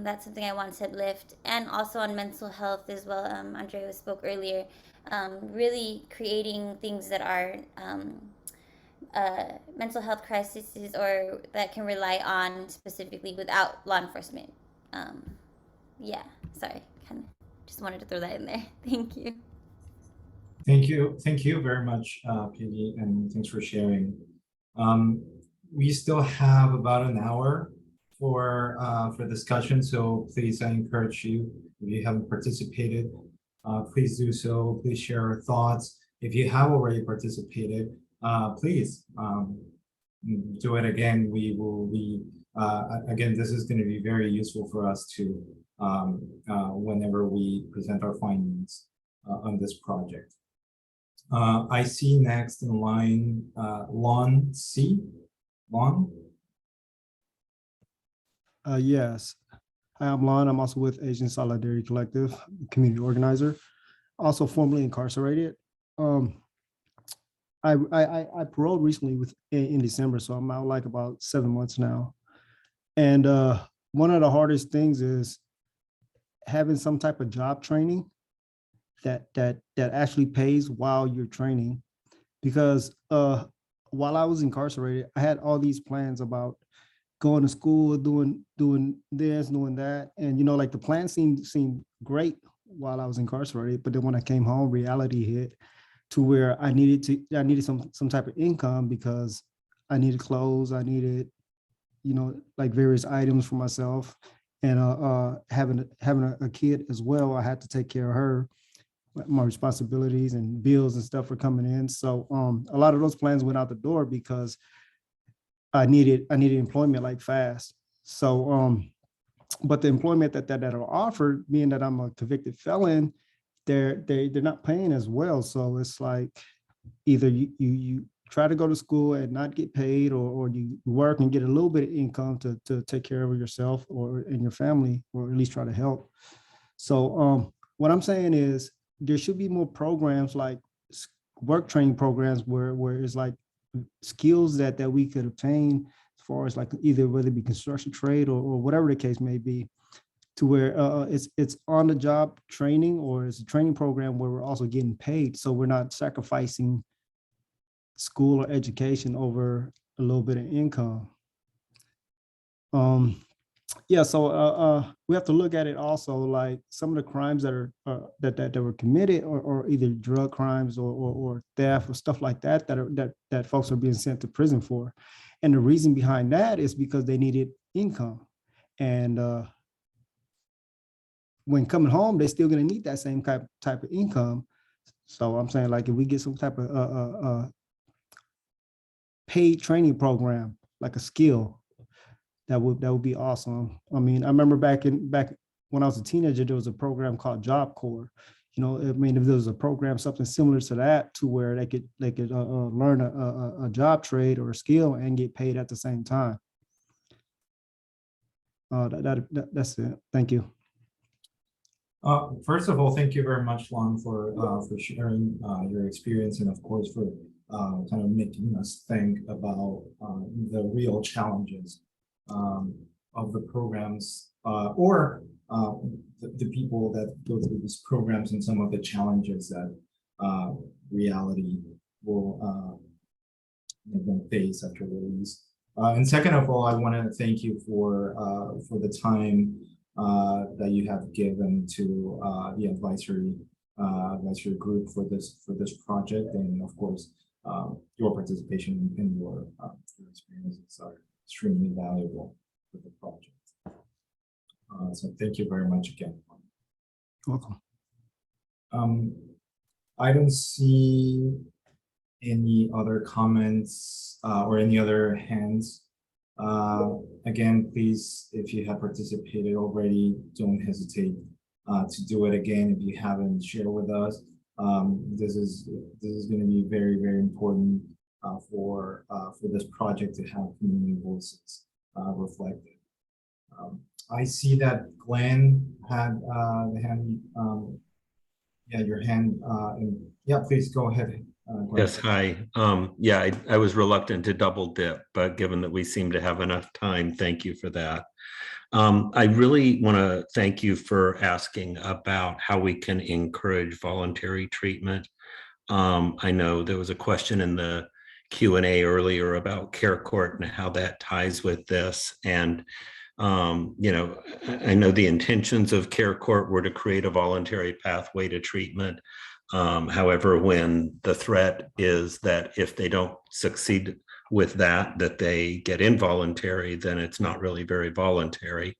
that's something I wanted to lift. And also on mental health as well, Andrea spoke earlier, really creating things that are mental health crises, or that can rely on specifically without law enforcement. Yeah, sorry, kind of just wanted to throw that in there. Thank you. Thank you very much, Peggy, and thanks for sharing. We still have about an hour for discussion, so please, I encourage you, if you haven't participated, please do so. Please share your thoughts. If you have already participated, please do it again. We will be again, this is going to be very useful for us to whenever we present our findings on this project. I see next in line Lon C. Lon? Yes. Hi, I'm Lon. I'm also with Asian Solidarity Collective, community organizer, also formerly incarcerated. I paroled recently in December, so I'm out like about 7 months now. And one of the hardest things is having some type of job training that actually pays while you're training, because while I was incarcerated, I had all these plans about going to school, doing this, doing that, and you know, like the plan seemed great while I was incarcerated, but then when I came home, reality hit to where I needed some type of income, because I needed clothes, I needed, you know, like various items for myself, and having a kid as well, I had to take care of her. My responsibilities and bills and stuff were coming in. So a lot of those plans went out the door because I needed employment like fast. So but the employment that are offered, being that I'm a convicted felon, they're not paying as well. So it's like either you try to go to school and not get paid, or you work and get a little bit of income to take care of yourself or and your family, or at least try to help. So what I'm saying is, there should be more programs like work training programs where it's like skills that we could obtain, as far as like either whether it be construction trade or whatever the case may be, to where it's on the job training, or it's a training program where we're also getting paid. So we're not sacrificing school or education over a little bit of income. Yeah, so we have to look at it also, like some of the crimes that are that were committed, or either drug crimes or theft or stuff like that that folks are being sent to prison for, and the reason behind that is because they needed income, and when coming home, they're still going to need that same type of income. So I'm saying, like, if we get some type of paid training program, like a skill, that would be awesome. I mean, I remember back when I was a teenager, there was a program called Job Corps. You know, I mean, if there was a program, something similar to that, to where they could learn a job trade or a skill and get paid at the same time. That's it. Thank you. First of all, thank you very much, Lon, for sharing your experience, and of course for kind of making us think about the real challenges of the programs, or the people that go through these programs, and some of the challenges that reality will face after release. And second of all, I want to thank you for the time that you have given to the advisory that's your group for this project, and of course, your participation in your experiences are extremely valuable for the project. So thank you very much again. Welcome. I don't see any other comments or any other hands. Again, please, if you have participated already, don't hesitate to do it again if you haven't shared with us. This is going to be very, very important for this project to have community voices reflected. I see that Glenn had the hand. Yeah, your hand. And yeah, please go ahead. Yes, hi. Yeah, I was reluctant to double dip, but given that we seem to have enough time, thank you for that. I really want to thank you for asking about how we can encourage voluntary treatment. I know there was a question in the Q&A earlier about care court and how that ties with this. And you know, I know the intentions of care court were to create a voluntary pathway to treatment. However, when the threat is that if they don't succeed with that they get involuntary, then it's not really very voluntary.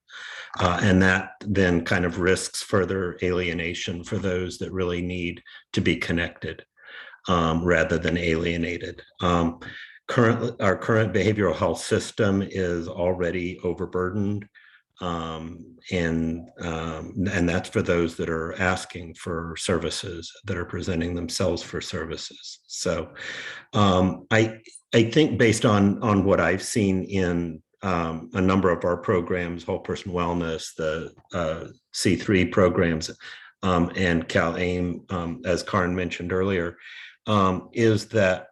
And that then kind of risks further alienation for those that really need to be connected rather than alienated. Our current behavioral health system is already overburdened. And that's for those that are asking for services, that are presenting themselves for services. So I think based on what I've seen in a number of our programs, whole person wellness, the C3 programs, and CalAIM, as Karin mentioned earlier, is that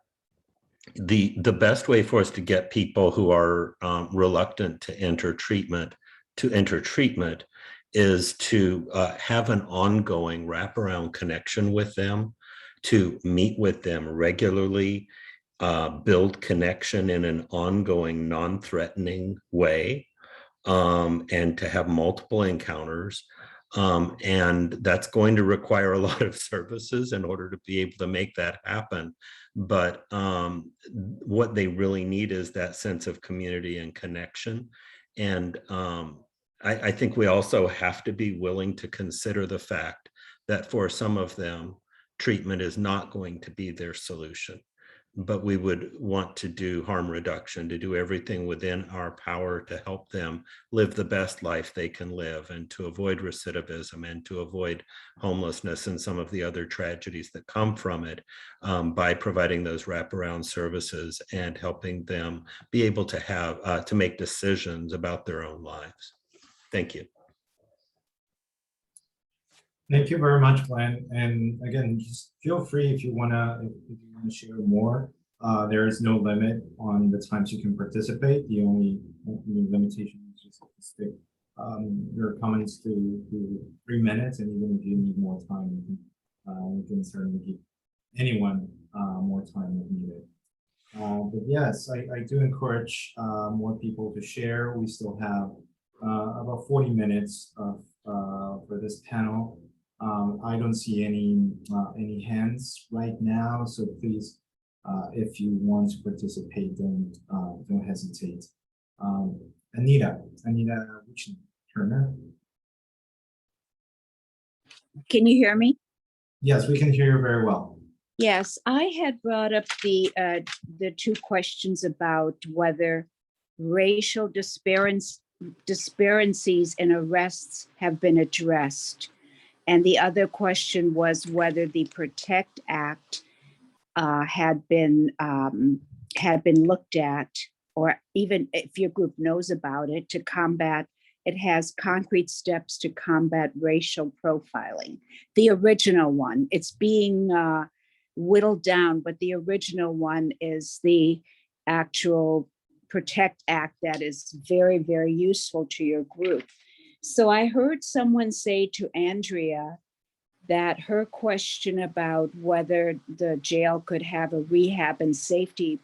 the best way for us to get people who are reluctant to enter treatment is to have an ongoing wraparound connection with them, to meet with them regularly, build connection in an ongoing, non-threatening way, and to have multiple encounters. And that's going to require a lot of services in order to be able to make that happen. But what they really need is that sense of community and connection. And I think we also have to be willing to consider the fact that for some of them, treatment is not going to be their solution. But we would want to do harm reduction, to do everything within our power to help them live the best life they can live, and to avoid recidivism, and to avoid homelessness and some of the other tragedies that come from it, by providing those wraparound services and helping them be able to have to make decisions about their own lives. Thank you. Thank you very much, Glenn. And again, just feel free if you wanna share more. There is no limit on the times you can participate. The only limitation is just to stick your comments to 3 minutes, and even if you need more time, you can certainly give anyone more time if needed. But yes, I do encourage more people to share. We still have about 40 minutes for this panel. I don't see any hands right now, so please, if you want to participate, don't hesitate. Anita Turner. Can you hear me? Yes, we can hear you very well. Yes, I had brought up the two questions about whether racial disparities in arrests have been addressed. And the other question was whether the PROTECT Act had been looked at, or even if your group knows about it, to combat. It has concrete steps to combat racial profiling. The original one, it's being whittled down, but the original one is the actual PROTECT Act that is very, very useful to your group. So I heard someone say to Andrea that her question about whether the jail could have a rehab and safety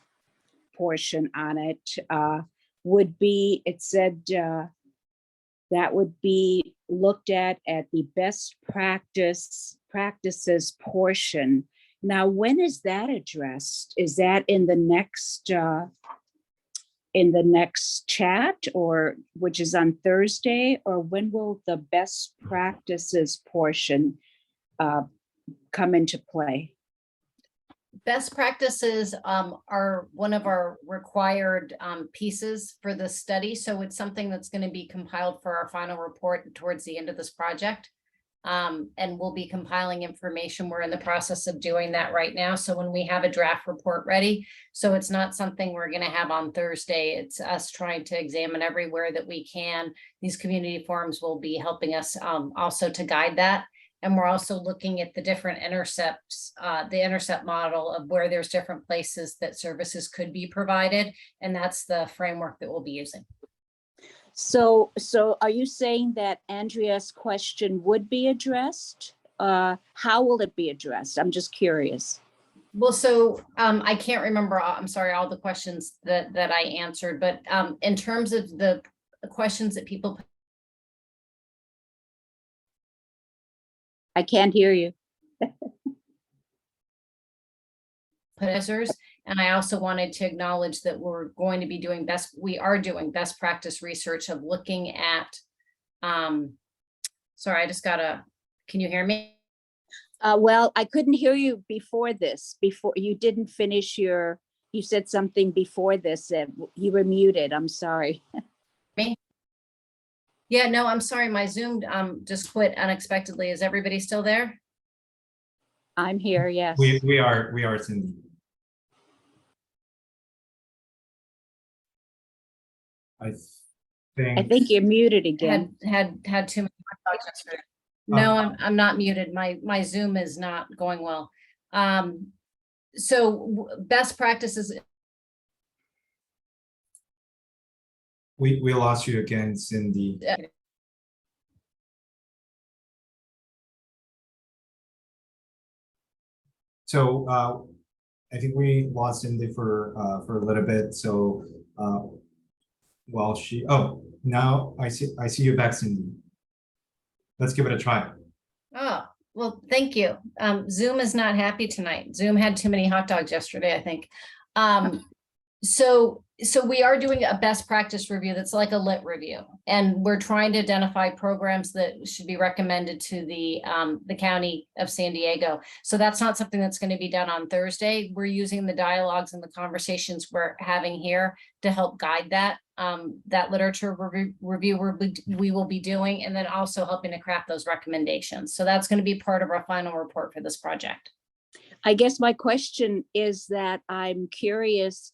portion on it would be, it said that would be looked at the best practices portion. Now, when is that addressed? Is that in the next chat, or which is on Thursday, or when will the best practices portion come into play? Best practices are one of our required pieces for the study. So it's something that's going to be compiled for our final report towards the end of this project. And we'll be compiling information. We're in the process of doing that right now. So when we have a draft report ready, so it's not something we're going to have on Thursday. It's us trying to examine everywhere that we can. These community forums will be helping us also to guide that. And we're also looking at the different intercepts, the intercept model of where there's different places that services could be provided. And that's the framework that we'll be using. So are you saying that Andrea's question would be addressed? How will it be addressed? I'm just curious. Well, so I can't remember, I'm sorry, all the questions that I answered, but in terms of the questions that people. I can't hear you. And I also wanted to acknowledge that we are doing best practice research of looking at, sorry, can you hear me? Well, I couldn't hear you before this, before you didn't finish you said something before this, you were muted, I'm sorry. Me? Yeah, no, I'm sorry, my Zoom just quit unexpectedly. Is everybody still there? I'm here, yes. We are, Cindy. I think you're muted again. Had too many. No, I'm not muted. My Zoom is not going well. So best practices. We lost you again, Cindy. So I think we lost Cindy for a little bit. So now I see you back, Cindy. Let's give it a try. Oh, well, thank you. Zoom is not happy tonight. Zoom had too many hot dogs yesterday, I think. So we are doing a best practice review that's like a lit review, and we're trying to identify programs that should be recommended to the County of San Diego. So that's not something that's going to be done on Thursday. We're using the dialogues and the conversations we're having here to help guide that literature review we will be doing, and then also helping to craft those recommendations. So that's going to be part of our final report for this project. I guess my question is that I'm curious,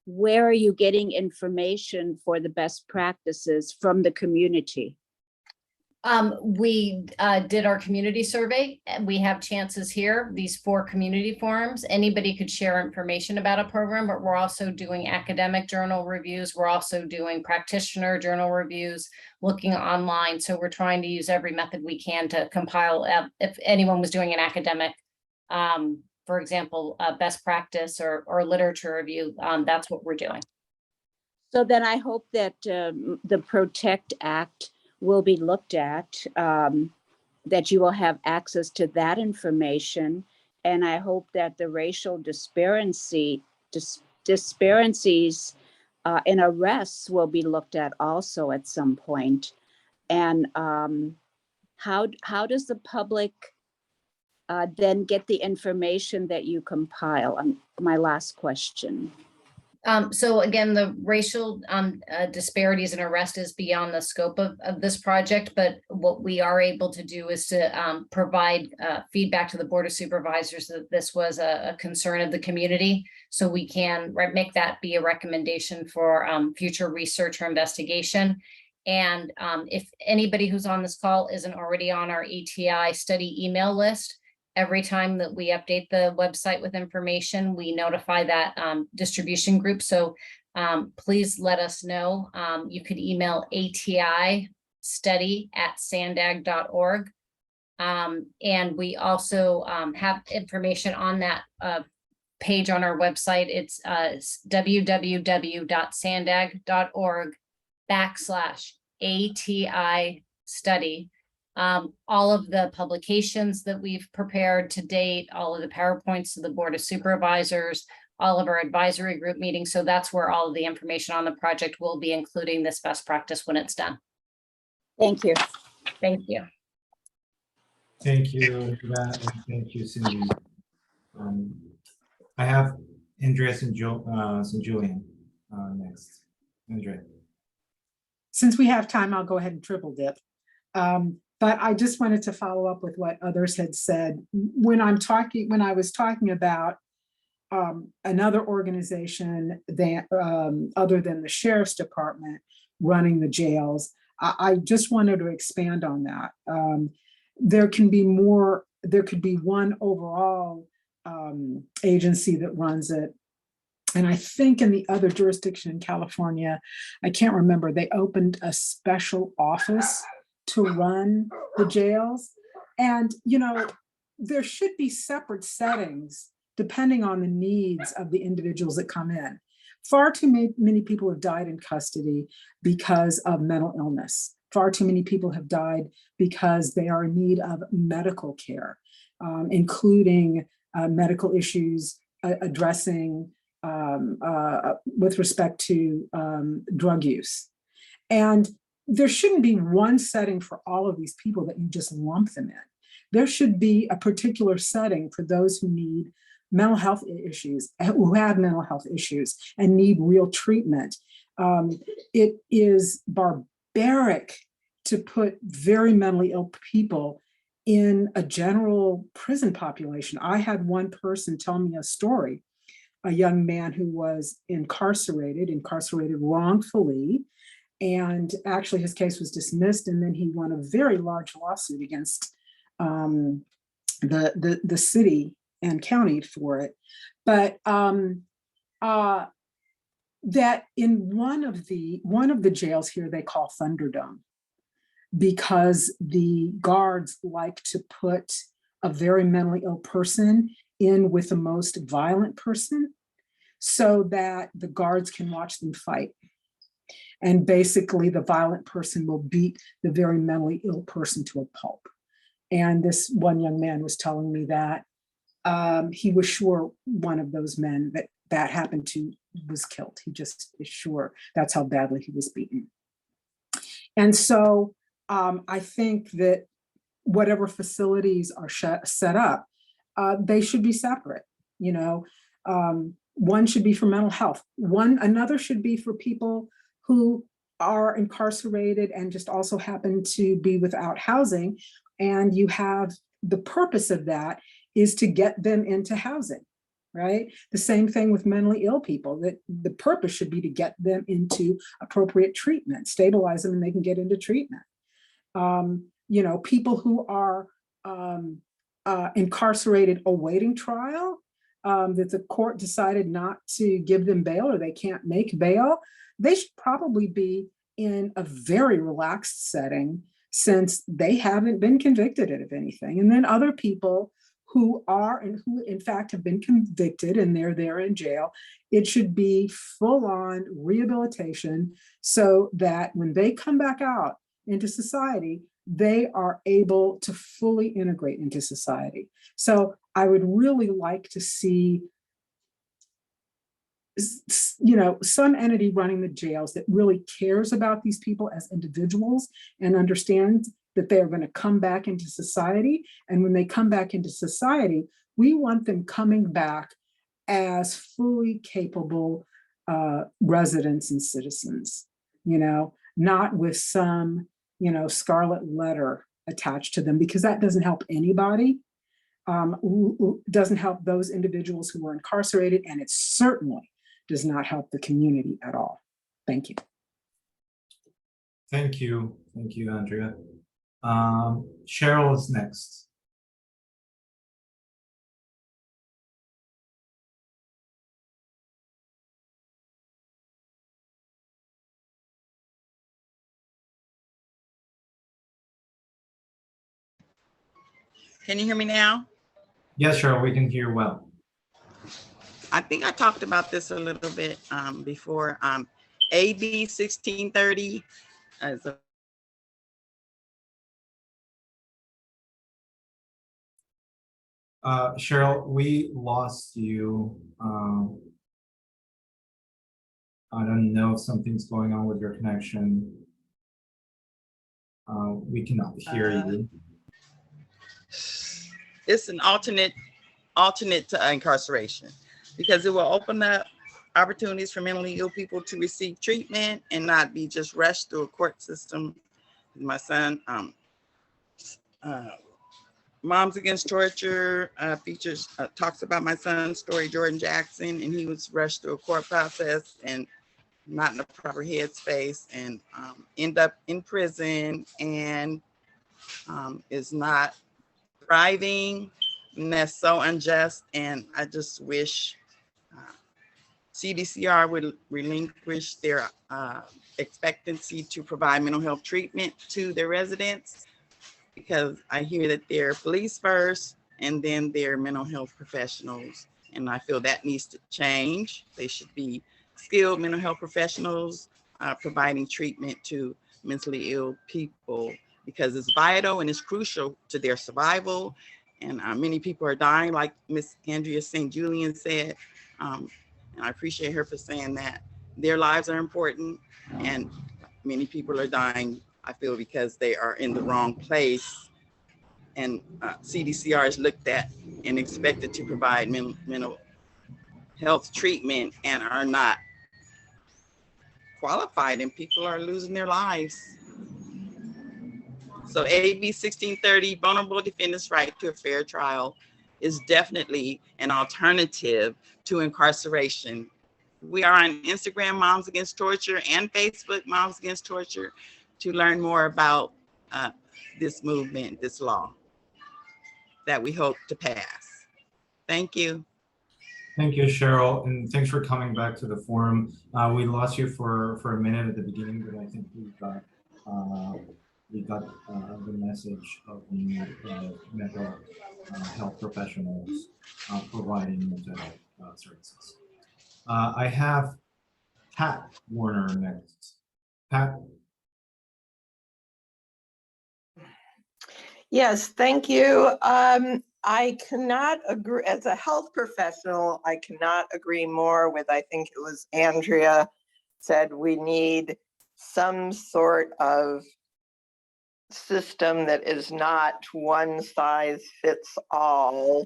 where are you getting information for the best practices from the community? We did our community survey, and we have chances here, these 4 community forums. Anybody could share information about a program, but we're also doing academic journal reviews. We're also doing practitioner journal reviews, looking online. So we're trying to use every method we can to compile, if anyone was doing an academic, for example, best practice or literature review, that's what we're doing. So then I hope that the PROTECT Act will be looked at, that you will have access to that information. And I hope that the racial disparities in arrests will be looked at also at some point. And how does the public then get the information that you compile? My last question. So again, the racial disparities in arrest is beyond the scope of this project, but what we are able to do is to provide feedback to the Board of Supervisors that this was a concern of the community. So we can make that be a recommendation for future research or investigation. And if anybody who's on this call isn't already on our ATI study email list, every time that we update the website with information, we notify that distribution group. So please let us know. You could email atistudy@sandag.org. And we also have information on that page on our website. It's www.sandag.org/ATI study. All of the publications that we've prepared to date, all of the PowerPoints to the Board of Supervisors, all of our advisory group meetings. So that's where all of the information on the project will be, including this best practice when it's done. Thank you. Thank you. Thank you, Andrea, and thank you, Cindy. I have Andreas and Julian next. Andrea. Since we have time, I'll go ahead and triple dip. But I just wanted to follow up with what others had said. When I was talking about another organization that other than the Sheriff's Department running the jails, I just wanted to expand on that. There could be one overall agency that runs it. And I think in the other jurisdiction in California, I can't remember, they opened a special office to run the jails. And, you know, there should be separate settings depending on the needs of the individuals that come in. Far too many people have died in custody because of mental illness. Far too many people have died because they are in need of medical care, including medical issues addressing with respect to drug use. And there shouldn't be one setting for all of these people that you just lump them in. There should be a particular setting for those who need mental health issues, who have mental health issues and need real treatment. It is barbaric to put very mentally ill people in a general prison population. I had one person tell me a story, a young man who was incarcerated wrongfully, and actually his case was dismissed, and then he won a very large lawsuit against the city and county for it. But that in one of the jails here they call Thunderdome, because the guards like to put a very mentally ill person in with the most violent person so that the guards can watch them fight. And basically the violent person will beat the very mentally ill person to a pulp. And this one young man was telling me that he was sure one of those men that happened to was killed. He just is sure that's how badly he was beaten. And so I think that whatever facilities are set up, they should be separate. You know, one should be for mental health. Another should be for people who are incarcerated and just also happen to be without housing. And you have the purpose of that is to get them into housing, right? The same thing with mentally ill people, that the purpose should be to get them into appropriate treatment, stabilize them, and they can get into treatment. You know, people who are incarcerated awaiting trial, that the court decided not to give them bail or they can't make bail, they should probably be in a very relaxed setting since they haven't been convicted of anything. And then other people who are and who in fact have been convicted and they're there in jail, it should be full-on rehabilitation so that when they come back out into society, they are able to fully integrate into society. So I would really like to see, you know, some entity running the jails that really cares about these people as individuals and understands that they're going to come back into society. And when they come back into society, we want them coming back as fully capable residents and citizens, you know, not with some, you know, scarlet letter attached to them, because that doesn't help anybody. Doesn't help those individuals who are incarcerated, and it certainly does not help the community at all. Thank you. Thank you. Thank you, Andrea. Cheryl is next. Can you hear me now? Yes, Cheryl, we can hear well. I think I talked about this a little bit before. AB 1630 is a Cheryl, we lost you. I don't know if something's going on with your connection. We cannot hear you. It's an alternate to incarceration, because it will open up opportunities for mentally ill people to receive treatment and not be just rushed through a court system. My son, Moms Against Torture talks about my son's story, Jordan Jackson, and he was rushed through a court process and not in the proper headspace, and end up in prison, and is not thriving, and that's so unjust. And I just wish CDCR would relinquish their expectancy to provide mental health treatment to their residents, because I hear that they're police first and then they're mental health professionals. And I feel that needs to change. They should be skilled mental health professionals providing treatment to mentally ill people, because it's vital and it's crucial to their survival. And many people are dying, like Miss Andrea St. Julian said. And I appreciate her for saying that. Their lives are important, and many people are dying, I feel, because they are in the wrong place. And CDCR is looked at and expected to provide mental health treatment and are not qualified, and people are losing their lives. So AB 1630, vulnerable defendants' right to a fair trial, is definitely an alternative to incarceration. We are on Instagram, Moms Against Torture, and Facebook, Moms Against Torture, to learn more about this movement, this law that we hope to pass. Thank you. Thank you, Cheryl, and thanks for coming back to the forum. We lost you for a minute at the beginning, but I think we got the message of the mental health professionals providing mental health services. I have Pat Warner next. Pat. Yes, thank you. I cannot agree, as a health professional, I cannot agree more with, I think it was Andrea said, we need some sort of system that is not one size fits all.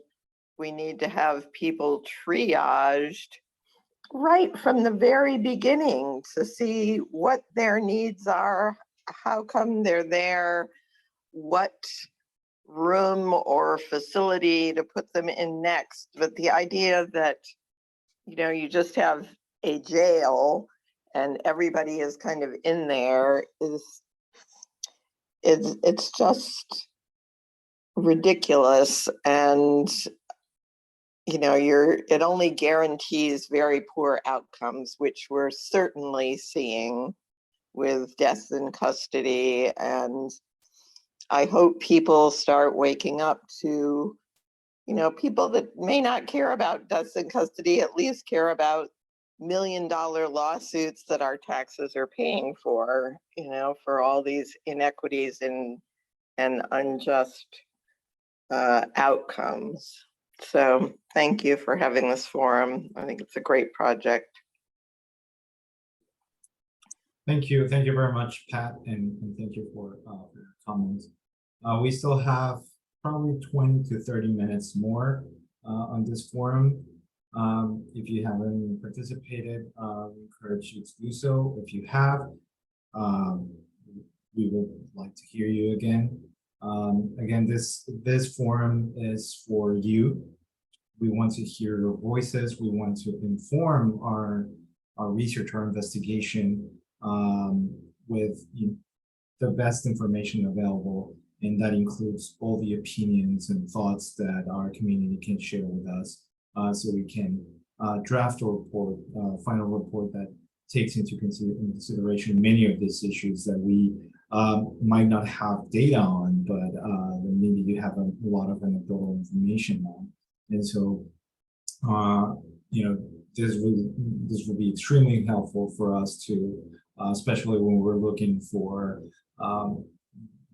We need to have people triaged right from the very beginning to see what their needs are, how come they're there, what room or facility to put them in next. But the idea that, you know, you just have a jail and everybody is kind of in there it's just ridiculous. And you know, it only guarantees very poor outcomes, which we're certainly seeing with deaths in custody. And I hope people start waking up to, you know, people that may not care about deaths in custody, at least care about $1 million lawsuits that our taxes are paying for, you know, for all these inequities and unjust outcomes. So thank you for having this forum. I think it's a great project. Thank you very much, Pat, and thank you for your comments. We still have probably 20 to 30 minutes more on this forum. If you haven't participated, we encourage you to do so. If you have, we would like to hear you again. Again, this forum is for you. We want to hear your voices. We want to inform our research, our investigation with the best information available, and that includes all the opinions and thoughts that our community can share with us, so we can draft a report, final report that takes into consideration many of these issues that we might not have data on, but maybe you have a lot of anecdotal information on. And so, you know, this will be extremely helpful for us to, especially when we're looking for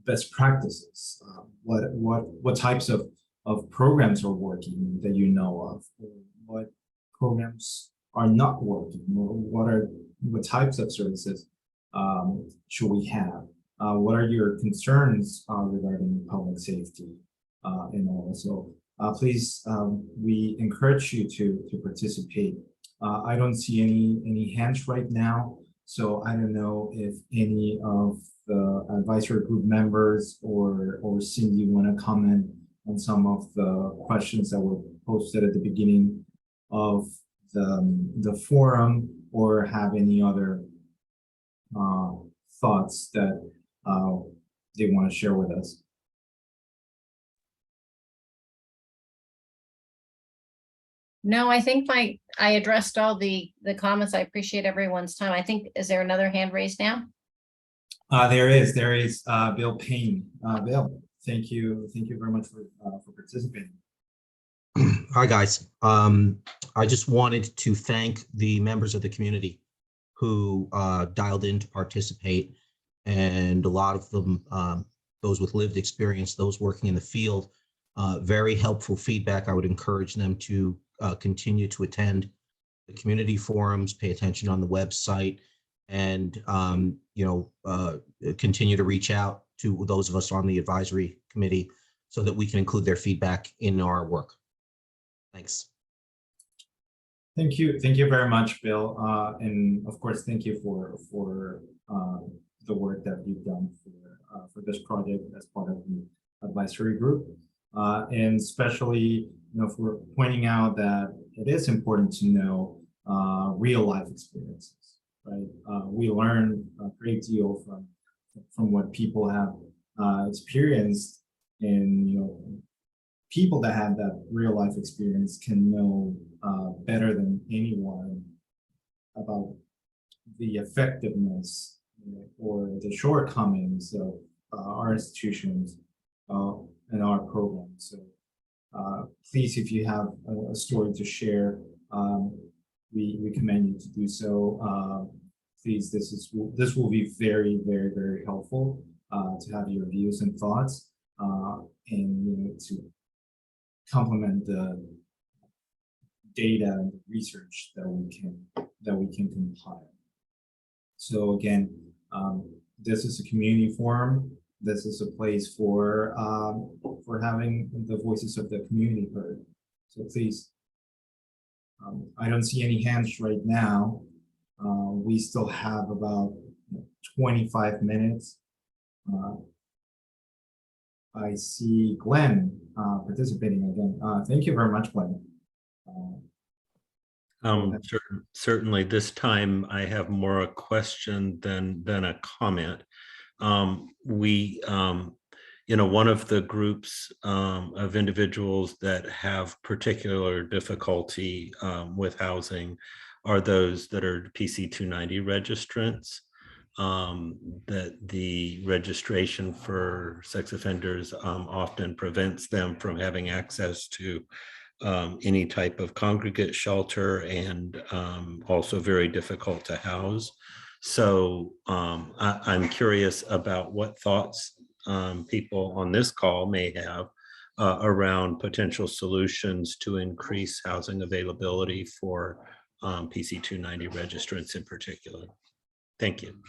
best practices. What types of of programs are working that you know of, or what programs are not working, or what types of services should we have? What are your concerns regarding public safety and all? So please, we encourage you to participate. I don't see any hands right now, so I don't know if any of the advisory group members or Cindy want to comment on some of the questions that were posted at the beginning of the forum, or have any other thoughts that they want to share with us. No, I think I addressed all the comments. I appreciate everyone's time. I think, is there another hand raised now? There is Bill Payne. Bill, thank you very much for participating. Hi, guys. I just wanted to thank the members of the community who dialed in to participate, and a lot of them, those with lived experience, those working in the field, very helpful feedback. I would encourage them to continue to attend the community forums, pay attention on the website, and continue to reach out to those of us on the advisory committee so that we can include their feedback in our work. Thanks. Thank you very much, Bill, and of course, thank you for the work that you've done for this project as part of the advisory group, and especially for pointing out that it is important to know real life experiences. Right, we learn a great deal from what people have experienced, and people that have that real life experience can know better than anyone about the effectiveness or the shortcomings of our institutions and our programs. So please, if you have a story to share, we commend you to do so. Please, this will be very, very, very helpful to have your views and thoughts, and to complement the data and research that we can compile. So again, this is a community forum. This is a place for having the voices of the community heard. So please, I don't see any hands right now. We still have about 25 minutes. I see Glenn participating again. Thank you very much, Glenn. Certainly this time I have more a question than a comment. One of the groups of individuals that have particular difficulty with housing are those that are PC 290 registrants. That the registration for sex offenders often prevents them from having access to any type of congregate shelter, and also very difficult to house. So I'm curious about what thoughts people on this call may have around potential solutions to increase housing availability for PC 290 registrants in particular. Thank you.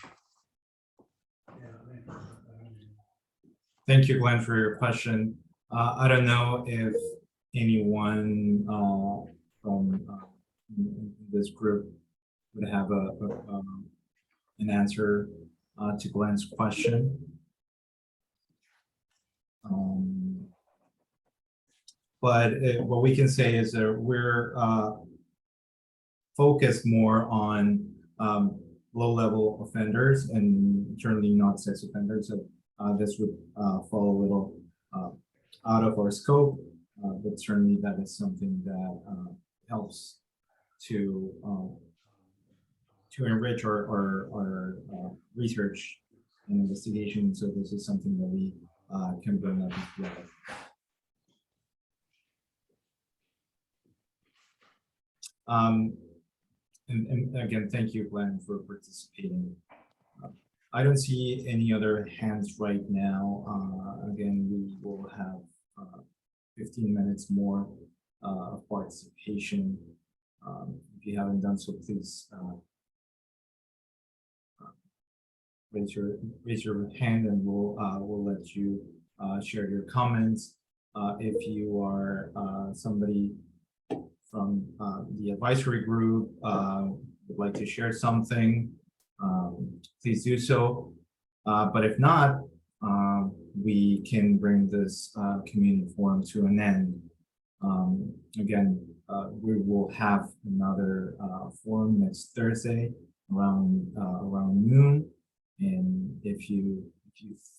Thank you, Glenn, for your question. I don't know if anyone from this group would have an answer to Glenn's question. But what we can say is that we're focused more on low-level offenders, and certainly not sex offenders. So this would fall a little out of our scope, but certainly that is something that helps to enrich our research and investigation. So this is something that we can bring up as well. And again, thank you, Glenn, for participating. I don't see any other hands right now. Again, we will have 15 minutes more of participation. If you haven't done so, please raise your hand, and we'll let you share your comments. If you are somebody from the advisory group would like to share something, please do so. But if not, we can bring this community forum to an end. Again, we will have another forum next Thursday around noon. And if you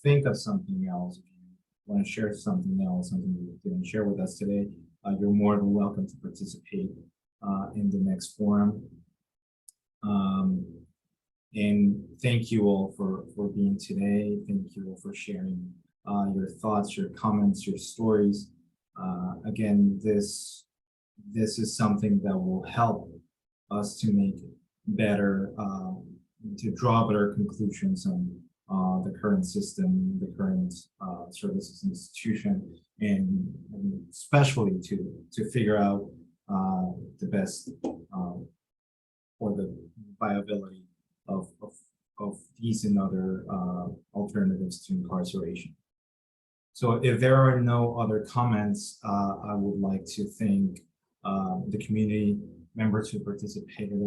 think of something else, if you want to share something else, something you didn't share with us today, you're more than welcome to participate in the next forum. And thank you all for being today. Thank you all for sharing your thoughts, your comments, your stories. Again, this is something that will help us to make better, to draw better conclusions on the current system, the current services institution, and especially to figure out the best or the viability of these and other alternatives to incarceration. So if there are no other comments, I would like to thank the community members who participated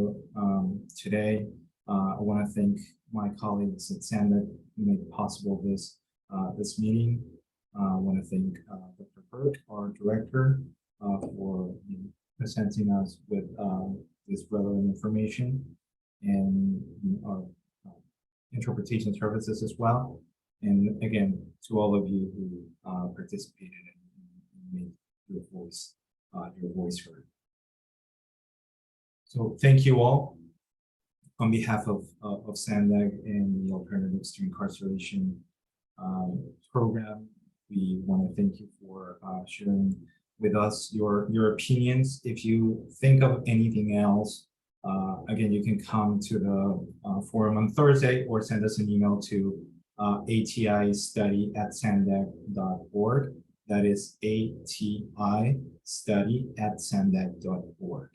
today. I want to thank my colleagues at SANDAG who made possible this meeting. I want to thank Dr. Burke, our director, for presenting us with this relevant information, and our interpretation services as well. And again, to all of you who participated and made your voice heard. So thank you all. On behalf of SANDAG and the Alternatives to Incarceration program, we want to thank you for sharing with us your opinions. If you think of anything else, again, you can come to the forum on Thursday or send us an email to atistudy@sandag.org. That is atistudy@sandag.org.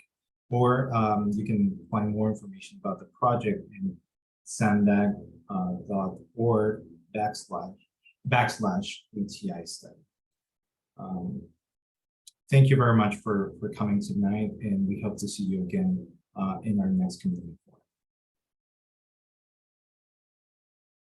Or you can find more information about the project in sandag.org/ATI study. Thank you very much for coming tonight, and we hope to see you again in our next community.